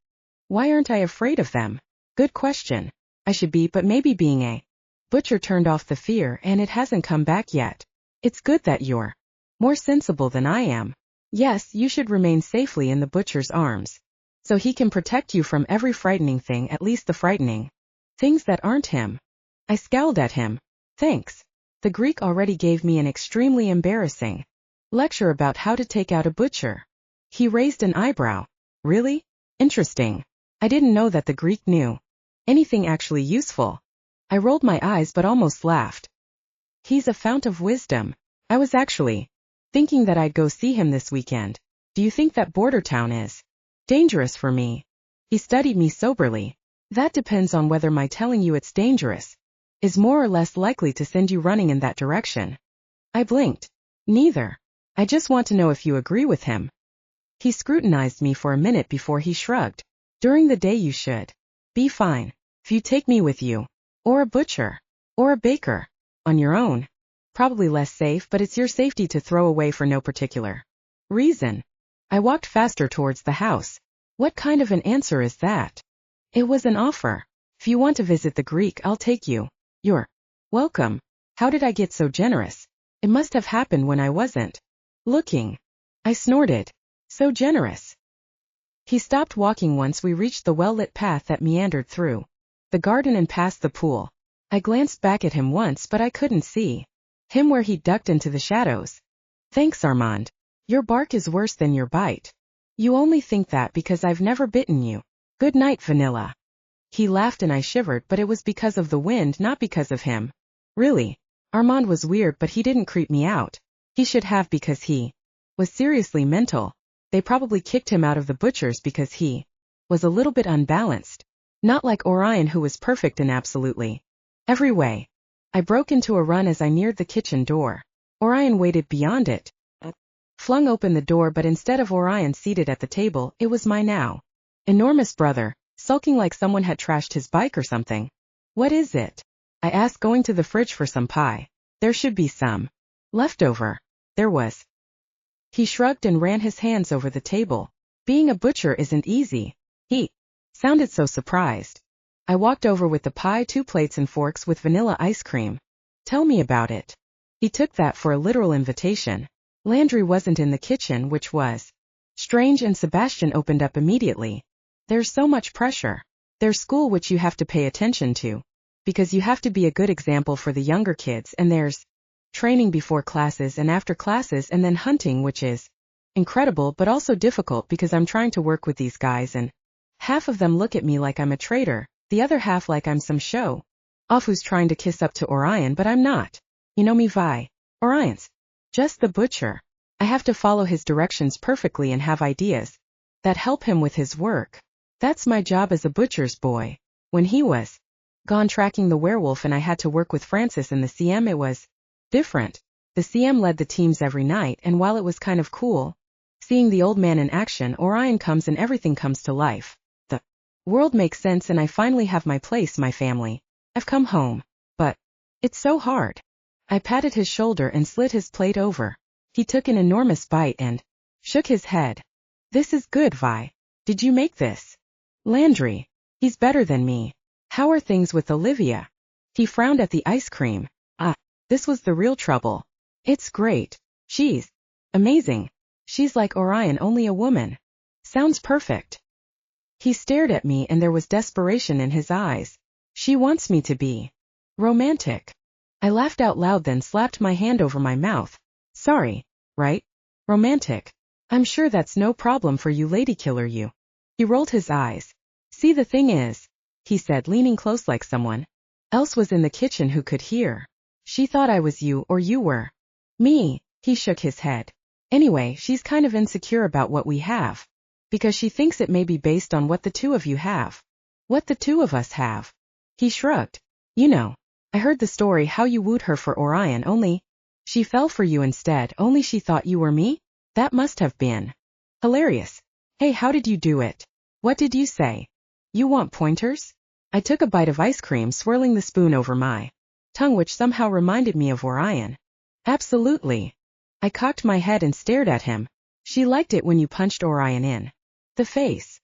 Why aren't I afraid of them? Good question. I should be, but maybe being a butcher turned off the fear and it hasn't come back yet. It's good that you're more sensible than I am. Yes, you should remain safely in the butcher's arms. So he can protect you from every frightening thing, at least the frightening things that aren't him. I scowled at him. Thanks. The Greek already gave me an extremely embarrassing lecture about how to take out a butcher. He raised an eyebrow. Really? Interesting. I didn't know that the Greek knew anything actually useful. I rolled my eyes but almost laughed. He's a fount of wisdom. I was actually thinking that I'd go see him this weekend. Do you think that border town is dangerous for me? He studied me soberly. That depends on whether my telling you it's dangerous is more or less likely to send you running in that direction. I blinked. Neither. I just want to know if you agree with him. He scrutinized me for a minute before he shrugged. During the day you should be fine. If you take me with you, or a butcher, or a baker, on your own, probably less safe, but it's your safety to throw away for no particular reason. I walked faster towards the house. What kind of an answer is that? It was an offer. If you want to visit the Greek, I'll take you. You're welcome. How did I get so generous? It must have happened when I wasn't looking. I snorted. So generous. He stopped walking once we reached the well-lit path that meandered through the garden and past the pool. I glanced back at him once but I couldn't see him where he ducked into the shadows. Thanks, Armand. Your bark is worse than your bite. You only think that because I've never bitten you. Good night, Vanilla. He laughed and I shivered, but it was because of the wind, not because of him. Really. Armand was weird, but he didn't creep me out. He should have, because he was seriously mental. They probably kicked him out of the butcher's because he was a little bit unbalanced. Not like Orion, who was perfect in absolutely every way. I broke into a run as I neared the kitchen door. Orion waited beyond it. Flung open the door, but instead of Orion seated at the table, it was my now enormous brother, sulking like someone had trashed his bike or something. What is it? I asked, going to the fridge for some pie. There should be some left over. There was. He shrugged and ran his hands over the table. Being a butcher isn't easy. He sounded so surprised. I walked over with the pie, 2 plates and forks with vanilla ice cream. Tell me about it. He took that for a literal invitation. Landry wasn't in the kitchen, which was strange, and Sebastian opened up immediately. There's so much pressure. There's school, which you have to pay attention to, because you have to be a good example for the younger kids, and there's training before classes and after classes, and then hunting, which is incredible but also difficult because I'm trying to work with these guys and half of them look at me like I'm a traitor, the other half like I'm some show off who's trying to kiss up to Orion, but I'm not. You know me, Vi. Orion's just the butcher. I have to follow his directions perfectly and have ideas that help him with his work. That's my job as a butcher's boy. When he was gone tracking the werewolf and I had to work with Francis and the CM, it was different. The CM led the teams every night, and while it was kind of cool seeing the old man in action, Orion comes and everything comes to life. The world makes sense and I finally have my place, my family. I've come home. But it's so hard. I patted his shoulder and slid his plate over. He took an enormous bite and shook his head. This is good, Vi. Did you make this? Landry. He's better than me. How are things with Olivia? He frowned at the ice cream. This was the real trouble. It's great. She's amazing. She's like Orion, only a woman. Sounds perfect. He stared at me and there was desperation in his eyes. She wants me to be romantic. I laughed out loud, then slapped my hand over my mouth. Sorry, right? Romantic. I'm sure that's no problem for you, lady killer, you. He rolled his eyes. See, the thing is, he said, leaning close like someone else was in the kitchen who could hear. She thought I was you, or you were me. He shook his head. Anyway, she's kind of insecure about what we have, because she thinks it may be based on what the two of you have. What the two of us have? He shrugged. You know, I heard the story how you wooed her for Orion, only she fell for you instead, only she thought you were me? That must have been hilarious. Hey, how did you do it? What did you say? You want pointers? I took a bite of ice cream, swirling the spoon over my tongue, which somehow reminded me of Orion. Absolutely. I cocked my head and stared at him. She liked it when you punched Orion in the face.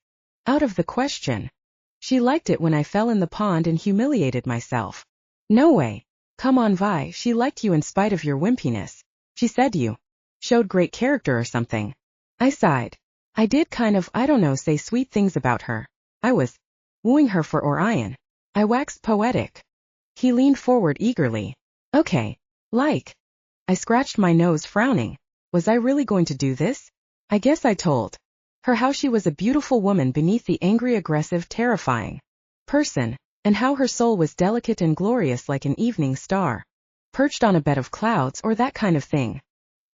Out of the question. She liked it when I fell in the pond and humiliated myself. No way. Come on, Vi, she liked you in spite of your wimpiness. She said you showed great character or something. I sighed. I did kind of, I don't know, say sweet things about her. I was wooing her for Orion. I waxed poetic. He leaned forward eagerly. Okay. Like. I scratched my nose, frowning. Was I really going to do this? I guess I told her how she was a beautiful woman beneath the angry, aggressive, terrifying person, and how her soul was delicate and glorious like an evening star, perched on a bed of clouds, or that kind of thing.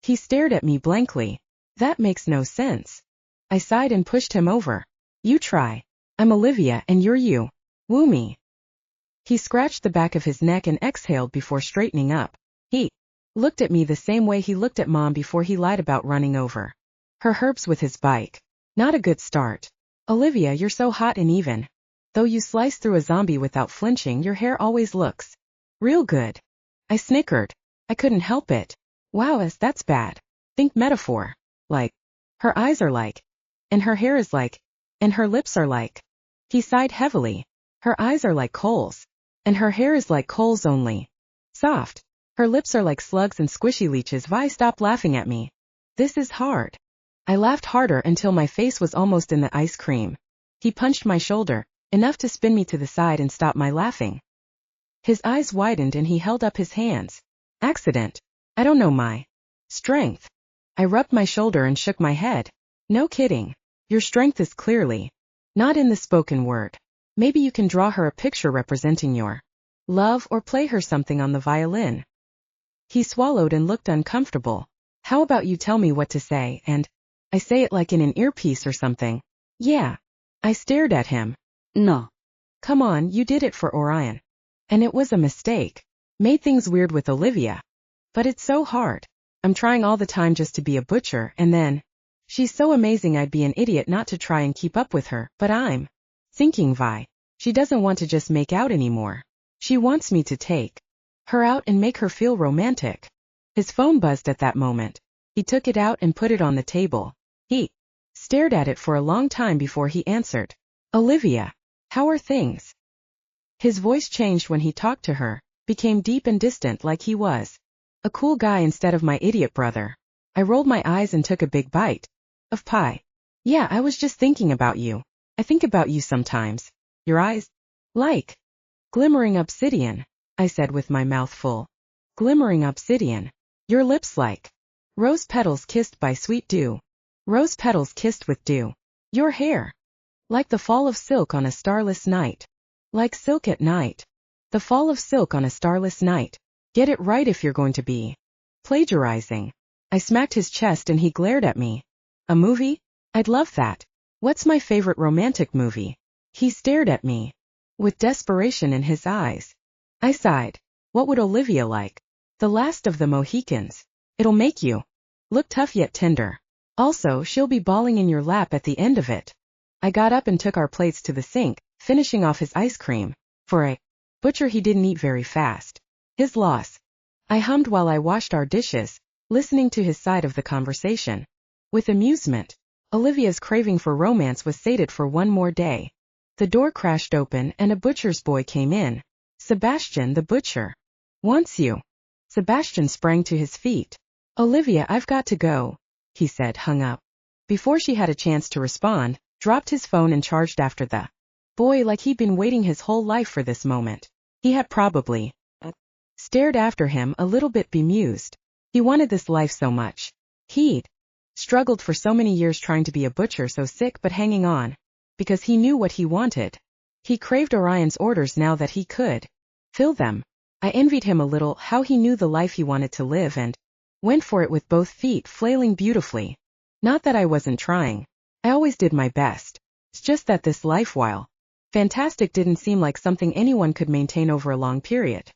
He stared at me blankly. That makes no sense. I sighed and pushed him over. You try. I'm Olivia and you're you. Woo me. He scratched the back of his neck and exhaled before straightening up. He looked at me the same way he looked at Mom before he lied about running over her herbs with his bike. Not a good start. Olivia, you're so hot, and even though you slice through a zombie without flinching, your hair always looks real good. I snickered. I couldn't help it. Wow, that's bad. Think metaphor. Like, her eyes are like, and her hair is like, and her lips are like. He sighed heavily. Her eyes are like coals, and her hair is like coals, only soft. Her lips are like slugs and squishy leeches. Vi, stop laughing at me. This is hard. I laughed harder until my face was almost in the ice cream. He punched my shoulder, enough to spin me to the side and stop my laughing. His eyes widened and he held up his hands. Accident. I don't know my strength. I rubbed my shoulder and shook my head. No kidding. Your strength is clearly not in the spoken word. Maybe you can draw her a picture representing your love, or play her something on the violin. He swallowed and looked uncomfortable. How about you tell me what to say, and I say it like in an earpiece or something? Yeah. I stared at him. No. Come on, you did it for Orion. And it was a mistake. Made things weird with Olivia. But it's so hard. I'm trying all the time just to be a butcher, and then she's so amazing, I'd be an idiot not to try and keep up with her. But I'm thinking, Vi, she doesn't want to just make out anymore. She wants me to take her out and make her feel romantic. His phone buzzed at that moment. He took it out and put it on the table. He stared at it for a long time before he answered. Olivia, how are things? His voice changed when he talked to her, became deep and distant, like he was a cool guy instead of my idiot brother. I rolled my eyes and took a big bite of pie. Yeah, I was just thinking about you. I think about you sometimes. Your eyes? Like glimmering obsidian, I said with my mouth full. Glimmering obsidian. Your lips like rose petals kissed by sweet dew. Rose petals kissed with dew. Your hair. Like the fall of silk on a starless night. Like silk at night. The fall of silk on a starless night. Get it right if you're going to be plagiarizing. I smacked his chest and he glared at me. A movie? I'd love that. What's my favorite romantic movie? He stared at me with desperation in his eyes. I sighed. What would Olivia like? The Last of the Mohicans. It'll make you look tough yet tender. Also, she'll be bawling in your lap at the end of it. I got up and took our plates to the sink, finishing off his ice cream. For a butcher, he didn't eat very fast. His loss. I hummed while I washed our dishes, listening to his side of the conversation. With amusement. Olivia's craving for romance was sated for one more day. The door crashed open and a butcher's boy came in. Sebastian, the butcher, wants you. Sebastian sprang to his feet. Olivia, I've got to go, he said, hung up. Before she had a chance to respond, dropped his phone and charged after the boy like he'd been waiting his whole life for this moment. He had probably stared after him, a little bit bemused. He wanted this life so much. He'd struggled for so many years trying to be a butcher, so sick but hanging on, because he knew what he wanted. He craved Orion's orders now that he could fill them. I envied him a little, how he knew the life he wanted to live and went for it with both feet flailing beautifully. Not that I wasn't trying. I always did my best. It's just that this life, while fantastic, didn't seem like something anyone could maintain over a long period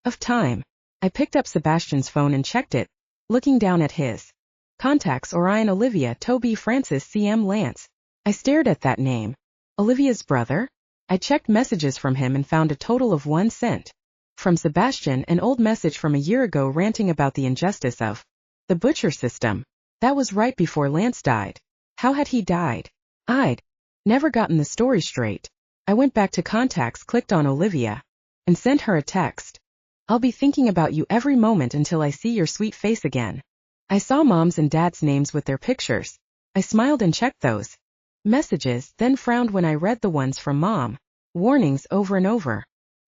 of time. I picked up Sebastian's phone and checked it, looking down at his contacts: Orion, Olivia, Toby, Francis, CM, Lance. I stared at that name. Olivia's brother? I checked messages from him and found a total of 1 sent. From Sebastian, an old message from a year ago ranting about the injustice of the butcher system. That was right before Lance died. How had he died? I'd never gotten the story straight. I went back to contacts, clicked on Olivia, and sent her a text. I'll be thinking about you every moment until I see your sweet face again. I saw Mom's and Dad's names with their pictures. I smiled and checked those messages, then frowned when I read the ones from Mom. Warnings over and over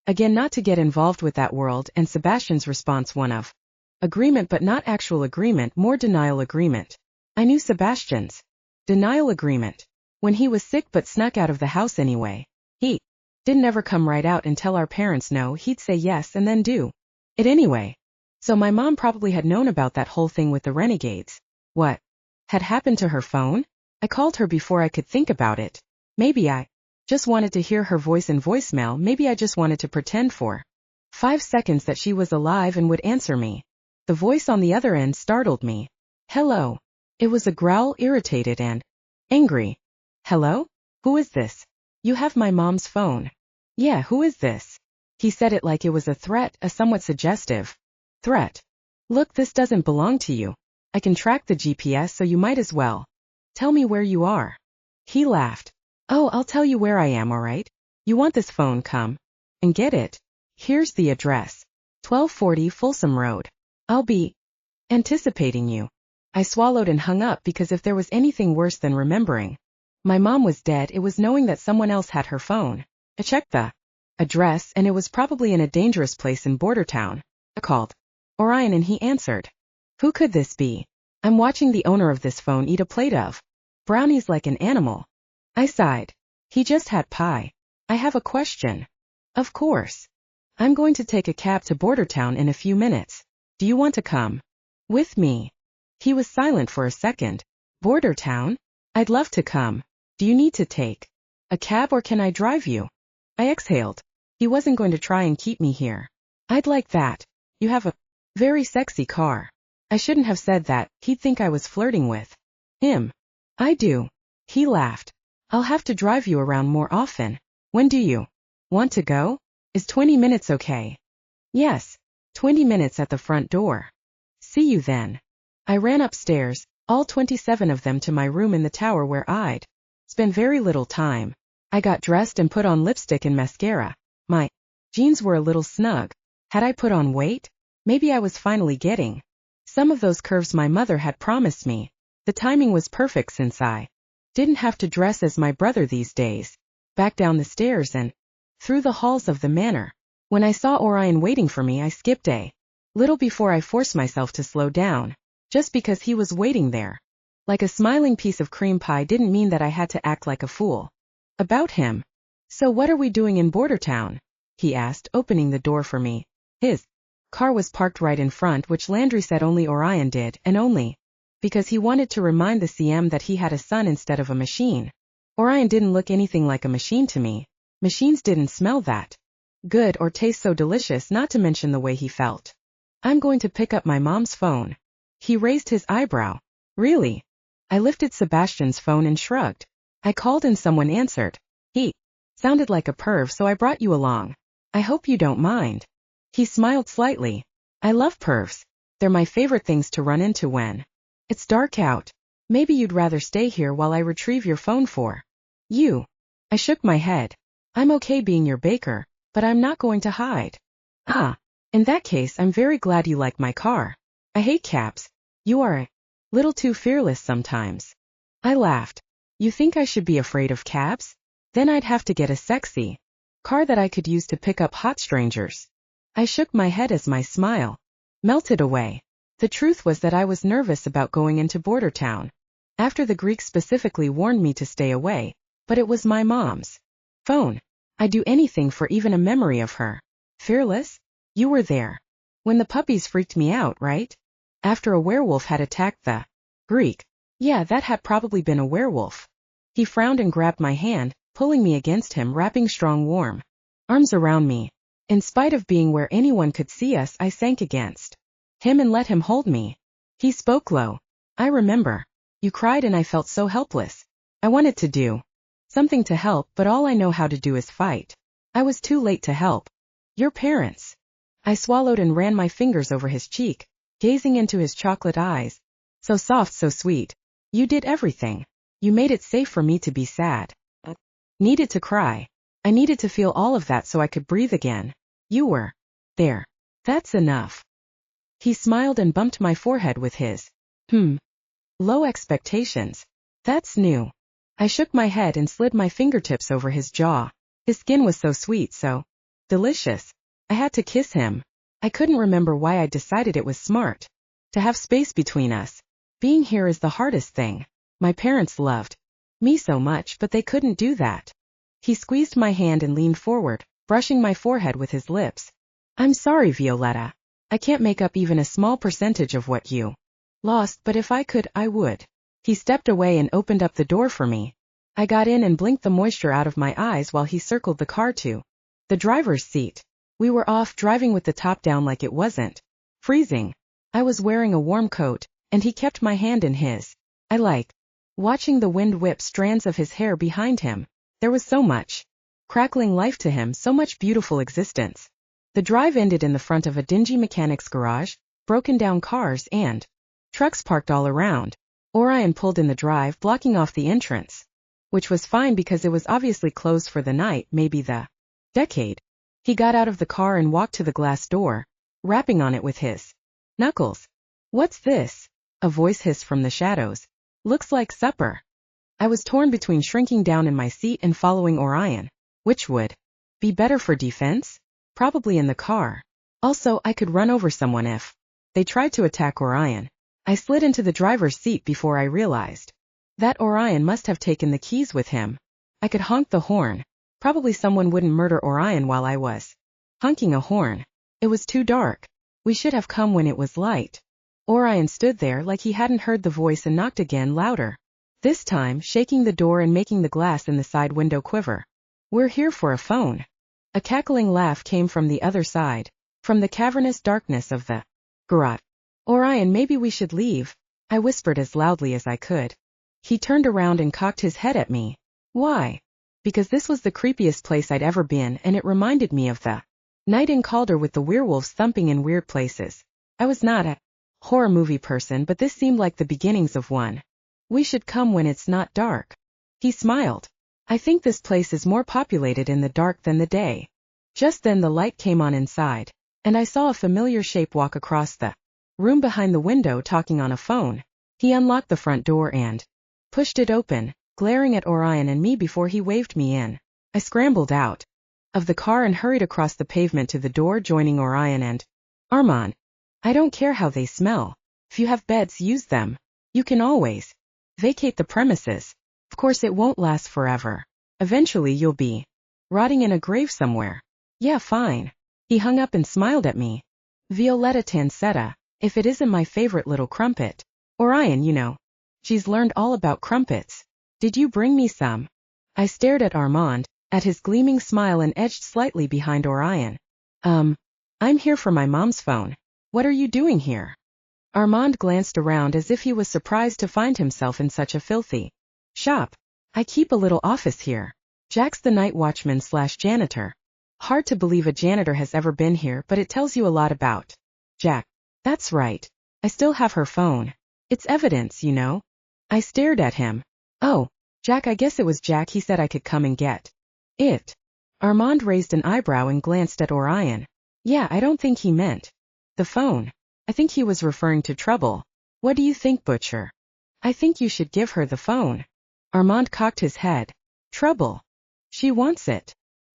again not to get involved with that world, and Sebastian's response one of agreement but not actual agreement, more denial agreement. I knew Sebastian's denial agreement. When he was sick but snuck out of the house anyway. He didn't ever come right out and tell our parents no, he'd say yes and then do it anyway. So my mom probably had known about that whole thing with the renegades. What had happened to her phone? I called her before I could think about it. Maybe I just wanted to hear her voice in voicemail, maybe I just wanted to pretend for 5 seconds that she was alive and would answer me. The voice on the other end startled me. Hello. It was a growl, irritated and angry. Hello? Who is this? You have my mom's phone. Yeah, who is this? He said it like it was a threat, a somewhat suggestive threat. Look, this doesn't belong to you. I can track the GPS, so you might as well tell me where you are. He laughed. Oh, I'll tell you where I am, alright? You want this phone, come and get it. Here's the address. 1240 Folsom Road. I'll be anticipating you. I swallowed and hung up, because if there was anything worse than remembering my mom was dead, it was knowing that someone else had her phone. I checked the address, and it was probably in a dangerous place in border town. I called Orion and he answered. Who could this be? I'm watching the owner of this phone eat a plate of brownies like an animal. I sighed. He just had pie. I have a question. Of course. I'm going to take a cab to border town in a few minutes. Do you want to come with me? He was silent for a second. Border town? I'd love to come. Do you need to take a cab or can I drive you? I exhaled. He wasn't going to try and keep me here. I'd like that. You have a very sexy car. I shouldn't have said that. He'd think I was flirting with him. I do. He laughed. I'll have to drive you around more often. When do you want to go? Is 20 minutes okay? Yes. 20 minutes at the front door. See you then. I ran upstairs, all 27 of them, to my room in the tower where I'd spent very little time. I got dressed and put on lipstick and mascara. My jeans were a little snug. Had I put on weight? Maybe I was finally getting some of those curves my mother had promised me. The timing was perfect since I didn't have to dress as my brother these days. Back down the stairs and through the halls of the manor. When I saw Orion waiting for me, I skipped a little before I forced myself to slow down. Just because he was waiting there, like a smiling piece of cream pie, didn't mean that I had to act like a fool about him. So what are we doing in border town? He asked, opening the door for me. His car was parked right in front, which Landry said only Orion did, and only because he wanted to remind the CM that he had a son instead of a machine. Orion didn't look anything like a machine to me. Machines didn't smell that good or taste so delicious, not to mention the way he felt. I'm going to pick up my mom's phone. He raised his eyebrow. Really? I lifted Sebastian's phone and shrugged. I called and someone answered. He sounded like a perv, so I brought you along. I hope you don't mind. He smiled slightly. I love pervs. They're my favorite things to run into when it's dark out. Maybe you'd rather stay here while I retrieve your phone for you. I shook my head. I'm okay being your baker, but I'm not going to hide. Ah. In that case, I'm very glad you like my car. I hate cabs. You are a little too fearless sometimes. I laughed. You think I should be afraid of cabs? Then I'd have to get a sexy car that I could use to pick up hot strangers. I shook my head as my smile melted away. The truth was that I was nervous about going into border town. After the Greek specifically warned me to stay away, but it was my mom's phone. I'd do anything for even a memory of her. Fearless? You were there when the puppies freaked me out, right? After a werewolf had attacked the Greek. Yeah, that had probably been a werewolf. He frowned and grabbed my hand, pulling me against him, wrapping strong warm arms around me. In spite of being where anyone could see us, I sank against him and let him hold me. He spoke low. I remember. You cried and I felt so helpless. I wanted to do something to help, but all I know how to do is fight. I was too late to help. Your parents. I swallowed and ran my fingers over his cheek, gazing into his chocolate eyes. So soft, so sweet. You did everything. You made it safe for me to be sad. Needed to cry. I needed to feel all of that so I could breathe again. You were there. That's enough. He smiled and bumped my forehead with his low expectations. That's new. I shook my head and slid my fingertips over his jaw. His skin was so sweet, so delicious. I had to kiss him. I couldn't remember why I decided it was smart to have space between us. Being here is the hardest thing. My parents loved me so much, but they couldn't do that. He squeezed my hand and leaned forward, brushing my forehead with his lips. I'm sorry, Violetta. I can't make up even a small percentage of what you lost, but if I could, I would. He stepped away and opened up the door for me. I got in and blinked the moisture out of my eyes while he circled the car to the driver's seat. We were off, driving with the top down like it wasn't freezing. I was wearing a warm coat, and he kept my hand in his. I liked watching the wind whip strands of his hair behind him. There was so much crackling life to him, so much beautiful existence. The drive ended in the front of a dingy mechanic's garage, broken down cars and trucks parked all around. Orion pulled in the drive, blocking off the entrance, which was fine because it was obviously closed for the night, maybe the decade. He got out of the car and walked to the glass door, rapping on it with his knuckles. What's this? A voice hissed from the shadows. Looks like supper. I was torn between shrinking down in my seat and following Orion. Which would be better for defense? Probably in the car. Also, I could run over someone if they tried to attack Orion. I slid into the driver's seat before I realized that Orion must have taken the keys with him. I could honk the horn. Probably someone wouldn't murder Orion while I was honking a horn. It was too dark. We should have come when it was light. Orion stood there like he hadn't heard the voice and knocked again, louder. This time, shaking the door and making the glass in the side window quiver. We're here for a phone. A cackling laugh came from the other side, from the cavernous darkness of the garage. Orion, maybe we should leave, I whispered as loudly as I could. He turned around and cocked his head at me. Why? Because this was the creepiest place I'd ever been, and it reminded me of the night in Calder with the werewolves thumping in weird places. I was not a horror movie person, but this seemed like the beginnings of one. We should come when it's not dark. He smiled. I think this place is more populated in the dark than the day. Just then the light came on inside, and I saw a familiar shape walk across the room behind the window, talking on a phone. He unlocked the front door and pushed it open, glaring at Orion and me before he waved me in. I scrambled out of the car and hurried across the pavement to the door, joining Orion and Armand. I don't care how they smell. If you have beds, use them. You can always vacate the premises. Of course it won't last forever. Eventually you'll be rotting in a grave somewhere. Yeah, fine. He hung up and smiled at me. Violetta Tancetta, if it isn't my favorite little crumpet. Orion, you know. She's learned all about crumpets. Did you bring me some? I stared at Armand, at his gleaming smile, and edged slightly behind Orion. I'm here for my mom's phone. What are you doing here? Armand glanced around as if he was surprised to find himself in such a filthy shop. I keep a little office here. Jack's the night watchman / janitor. Hard to believe a janitor has ever been here, but it tells you a lot about Jack. That's right. I still have her phone. It's evidence, you know. I stared at him. Oh, Jack, I guess it was Jack. He said I could come and get it. Armand raised an eyebrow and glanced at Orion. Yeah, I don't think he meant the phone. I think he was referring to trouble. What do you think, Butcher? I think you should give her the phone. Armand cocked his head. Trouble. She wants it.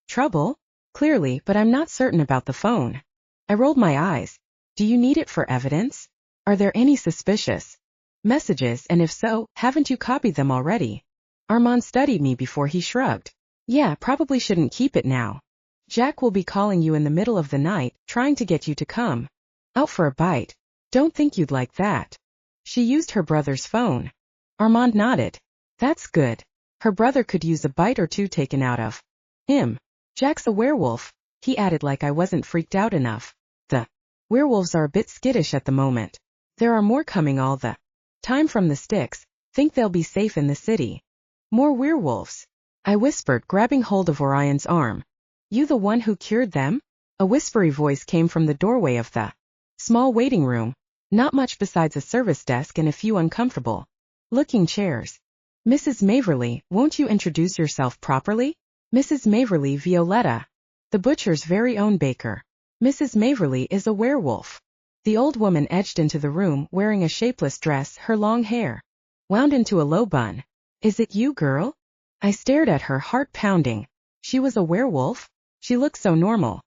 Trouble? Clearly, but I'm not certain about the phone. I rolled my eyes. Do you need it for evidence? Are there any suspicious messages, and if so, haven't you copied them already? Armand studied me before he shrugged. Yeah, probably shouldn't keep it now. Jack will be calling you in the middle of the night, trying to get you to come out for a bite. Don't think you'd like that. She used her brother's phone. Armand nodded. That's good. Her brother could use a bite or two taken out of him. Jack's a werewolf, he added like I wasn't freaked out enough. The werewolves are a bit skittish at the moment. There are more coming all the time from the sticks. Think they'll be safe in the city. More werewolves, I whispered, grabbing hold of Orion's arm. You the one who cured them? A whispery voice came from the doorway of the small waiting room. Not much besides a service desk and a few uncomfortable looking chairs. Mrs. Maverly, won't you introduce yourself properly? Mrs. Maverly, Violetta, the butcher's very own baker. Mrs. Maverly is a werewolf. The old woman edged into the room wearing a shapeless dress, her long hair wound into a low bun. Is it you, girl? I stared at her, heart pounding. She was a werewolf? She looked so normal.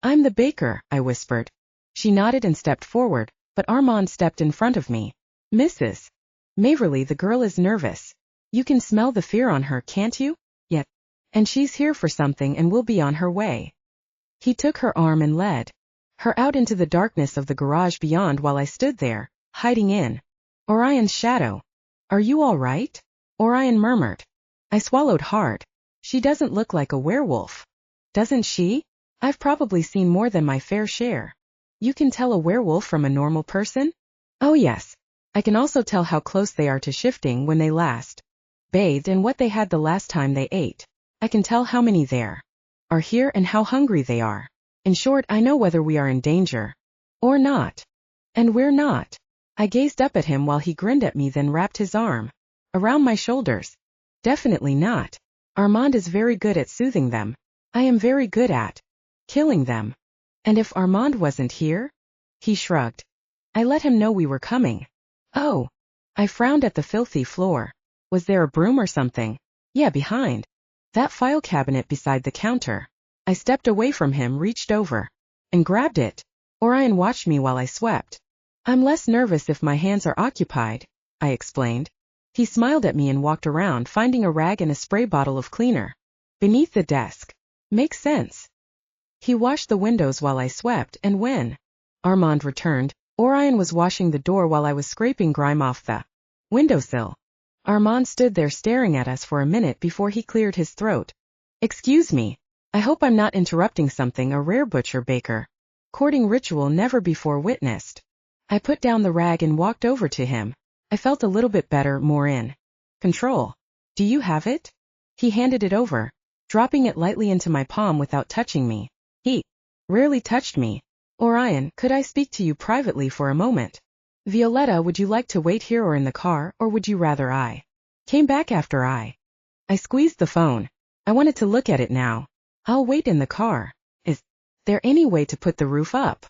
I'm the baker, I whispered. She nodded and stepped forward, but Armand stepped in front of me. Mrs. Maverly, the girl is nervous. You can smell the fear on her, can't you? Yet. And she's here for something and will be on her way. He took her arm and led her out into the darkness of the garage beyond while I stood there, hiding in Orion's shadow. Are you all right? Orion murmured. I swallowed hard. She doesn't look like a werewolf. Doesn't she? I've probably seen more than my fair share. You can tell a werewolf from a normal person? Oh yes. I can also tell how close they are to shifting when they last bathed and what they had the last time they ate. I can tell how many there are here and how hungry they are. In short, I know whether we are in danger or not. And we're not. I gazed up at him while he grinned at me, then wrapped his arm around my shoulders. Definitely not. Armand is very good at soothing them. I am very good at killing them. And if Armand wasn't here? He shrugged. I let him know we were coming. Oh. I frowned at the filthy floor. Was there a broom or something? Yeah, behind that file cabinet beside the counter. I stepped away from him, reached over and grabbed it. Orion watched me while I swept. I'm less nervous if my hands are occupied, I explained. He smiled at me and walked around, finding a rag and a spray bottle of cleaner beneath the desk. Makes sense. He washed the windows while I swept, and when Armand returned, Orion was washing the door while I was scraping grime off the windowsill. Armand stood there staring at us for a minute before he cleared his throat. Excuse me. I hope I'm not interrupting something, a rare butcher baker courting ritual never before witnessed. I put down the rag and walked over to him. I felt a little bit better, more in control. Do you have it? He handed it over, dropping it lightly into my palm without touching me. He rarely touched me. Orion, could I speak to you privately for a moment? Violetta, would you like to wait here or in the car, or would you rather I came back after I squeezed the phone. I wanted to look at it now. I'll wait in the car. Is there any way to put the roof up?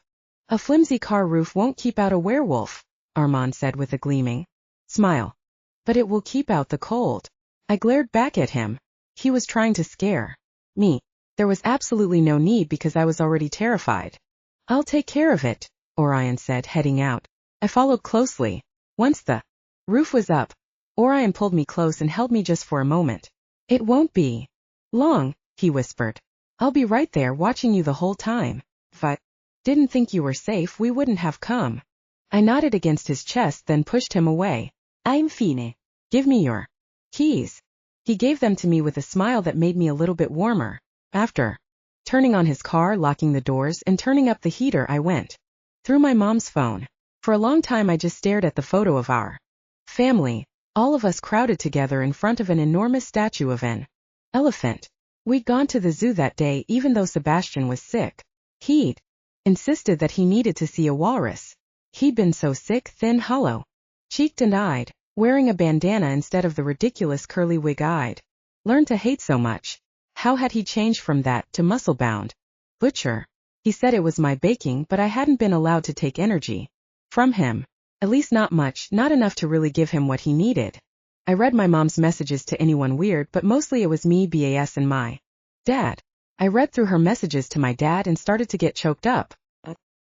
A flimsy car roof won't keep out a werewolf, Armand said with a gleaming smile. But it will keep out the cold. I glared back at him. He was trying to scare me. There was absolutely no need because I was already terrified. I'll take care of it, Orion said, heading out. I followed closely. Once the roof was up, Orion pulled me close and held me just for a moment. It won't be long, he whispered. I'll be right there watching you the whole time. If I didn't think you were safe, we wouldn't have come. I nodded against his chest, then pushed him away. Infine. Give me your keys. He gave them to me with a smile that made me a little bit warmer. After turning on his car, locking the doors, and turning up the heater, I went through my mom's phone. For a long time I just stared at the photo of our family, all of us crowded together in front of an enormous statue of an elephant. We'd gone to the zoo that day even though Sebastian was sick. He'd insisted that he needed to see a walrus. He'd been so sick, thin, hollow-cheeked and eyed, wearing a bandana instead of the ridiculous curly wig I'd learned to hate so much. How had he changed from that to muscle-bound butcher? He said it was my baking, but I hadn't been allowed to take energy from him. At least not much, not enough to really give him what he needed. I read my mom's messages to anyone weird, but mostly it was me, BAS, and my dad. I read through her messages to my dad and started to get choked up.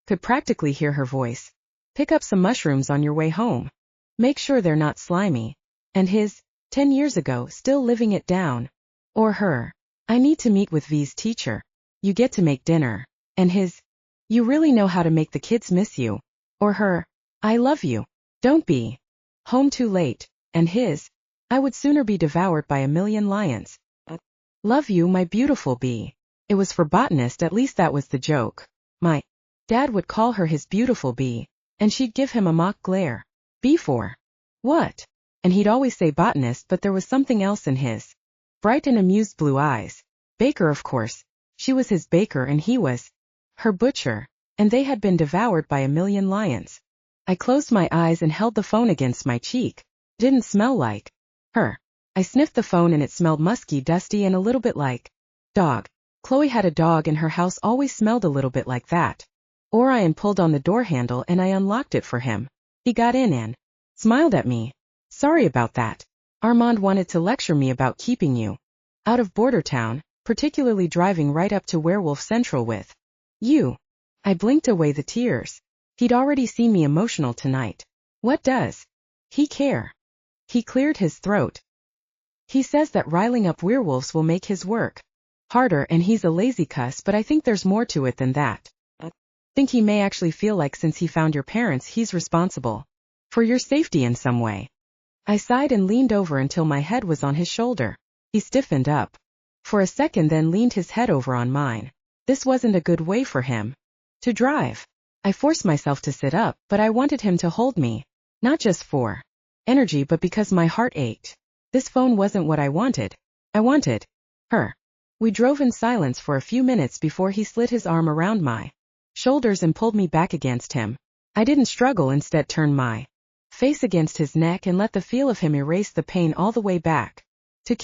Could practically hear her voice. Pick up some mushrooms on your way home. Make sure they're not slimy. And his, 10 years ago, still living it down. Or her. I need to meet with V's teacher. You get to make dinner. And his, you really know how to make the kids miss you. Or her, I love you. Don't be home too late. And his, I would sooner be devoured by a million lions. Love you, my beautiful bee. It was for botanist, at least that was the joke. My dad would call her his beautiful bee, and she'd give him a mock glare. Bee for what? And he'd always say botanist, but there was something else in his bright and amused blue eyes. Baker, of course. She was his baker and he was her butcher, and they had been devoured by a million lions. I closed my eyes and held the phone against my cheek. Didn't smell like her. I sniffed the phone and it smelled musky, dusty, and a little bit like dog. Chloe had a dog and her house always smelled a little bit like that. Orion pulled on the door handle and I unlocked it for him. He got in and smiled at me. Sorry about that. Armand wanted to lecture me about keeping you out of Border Town, particularly driving right up to Werewolf Central with you. I blinked away the tears. He'd already seen me emotional tonight. What does he care? He cleared his throat. He says that riling up werewolves will make his work harder, and he's a lazy cuss, but I think there's more to it than that. Think he may actually feel like since he found your parents, he's responsible for your safety in some way. I sighed and leaned over until my head was on his shoulder. He stiffened up for a second, then leaned his head over on mine. This wasn't a good way for him to drive. I forced myself to sit up, but I wanted him to hold me, not just for energy, but because my heart ached. This phone wasn't what I wanted. I wanted her. We drove in silence for a few minutes before he slid his arm around my shoulders and pulled me back against him. I didn't struggle, instead turned my face against his neck and let the feel of him erase the pain all the way back to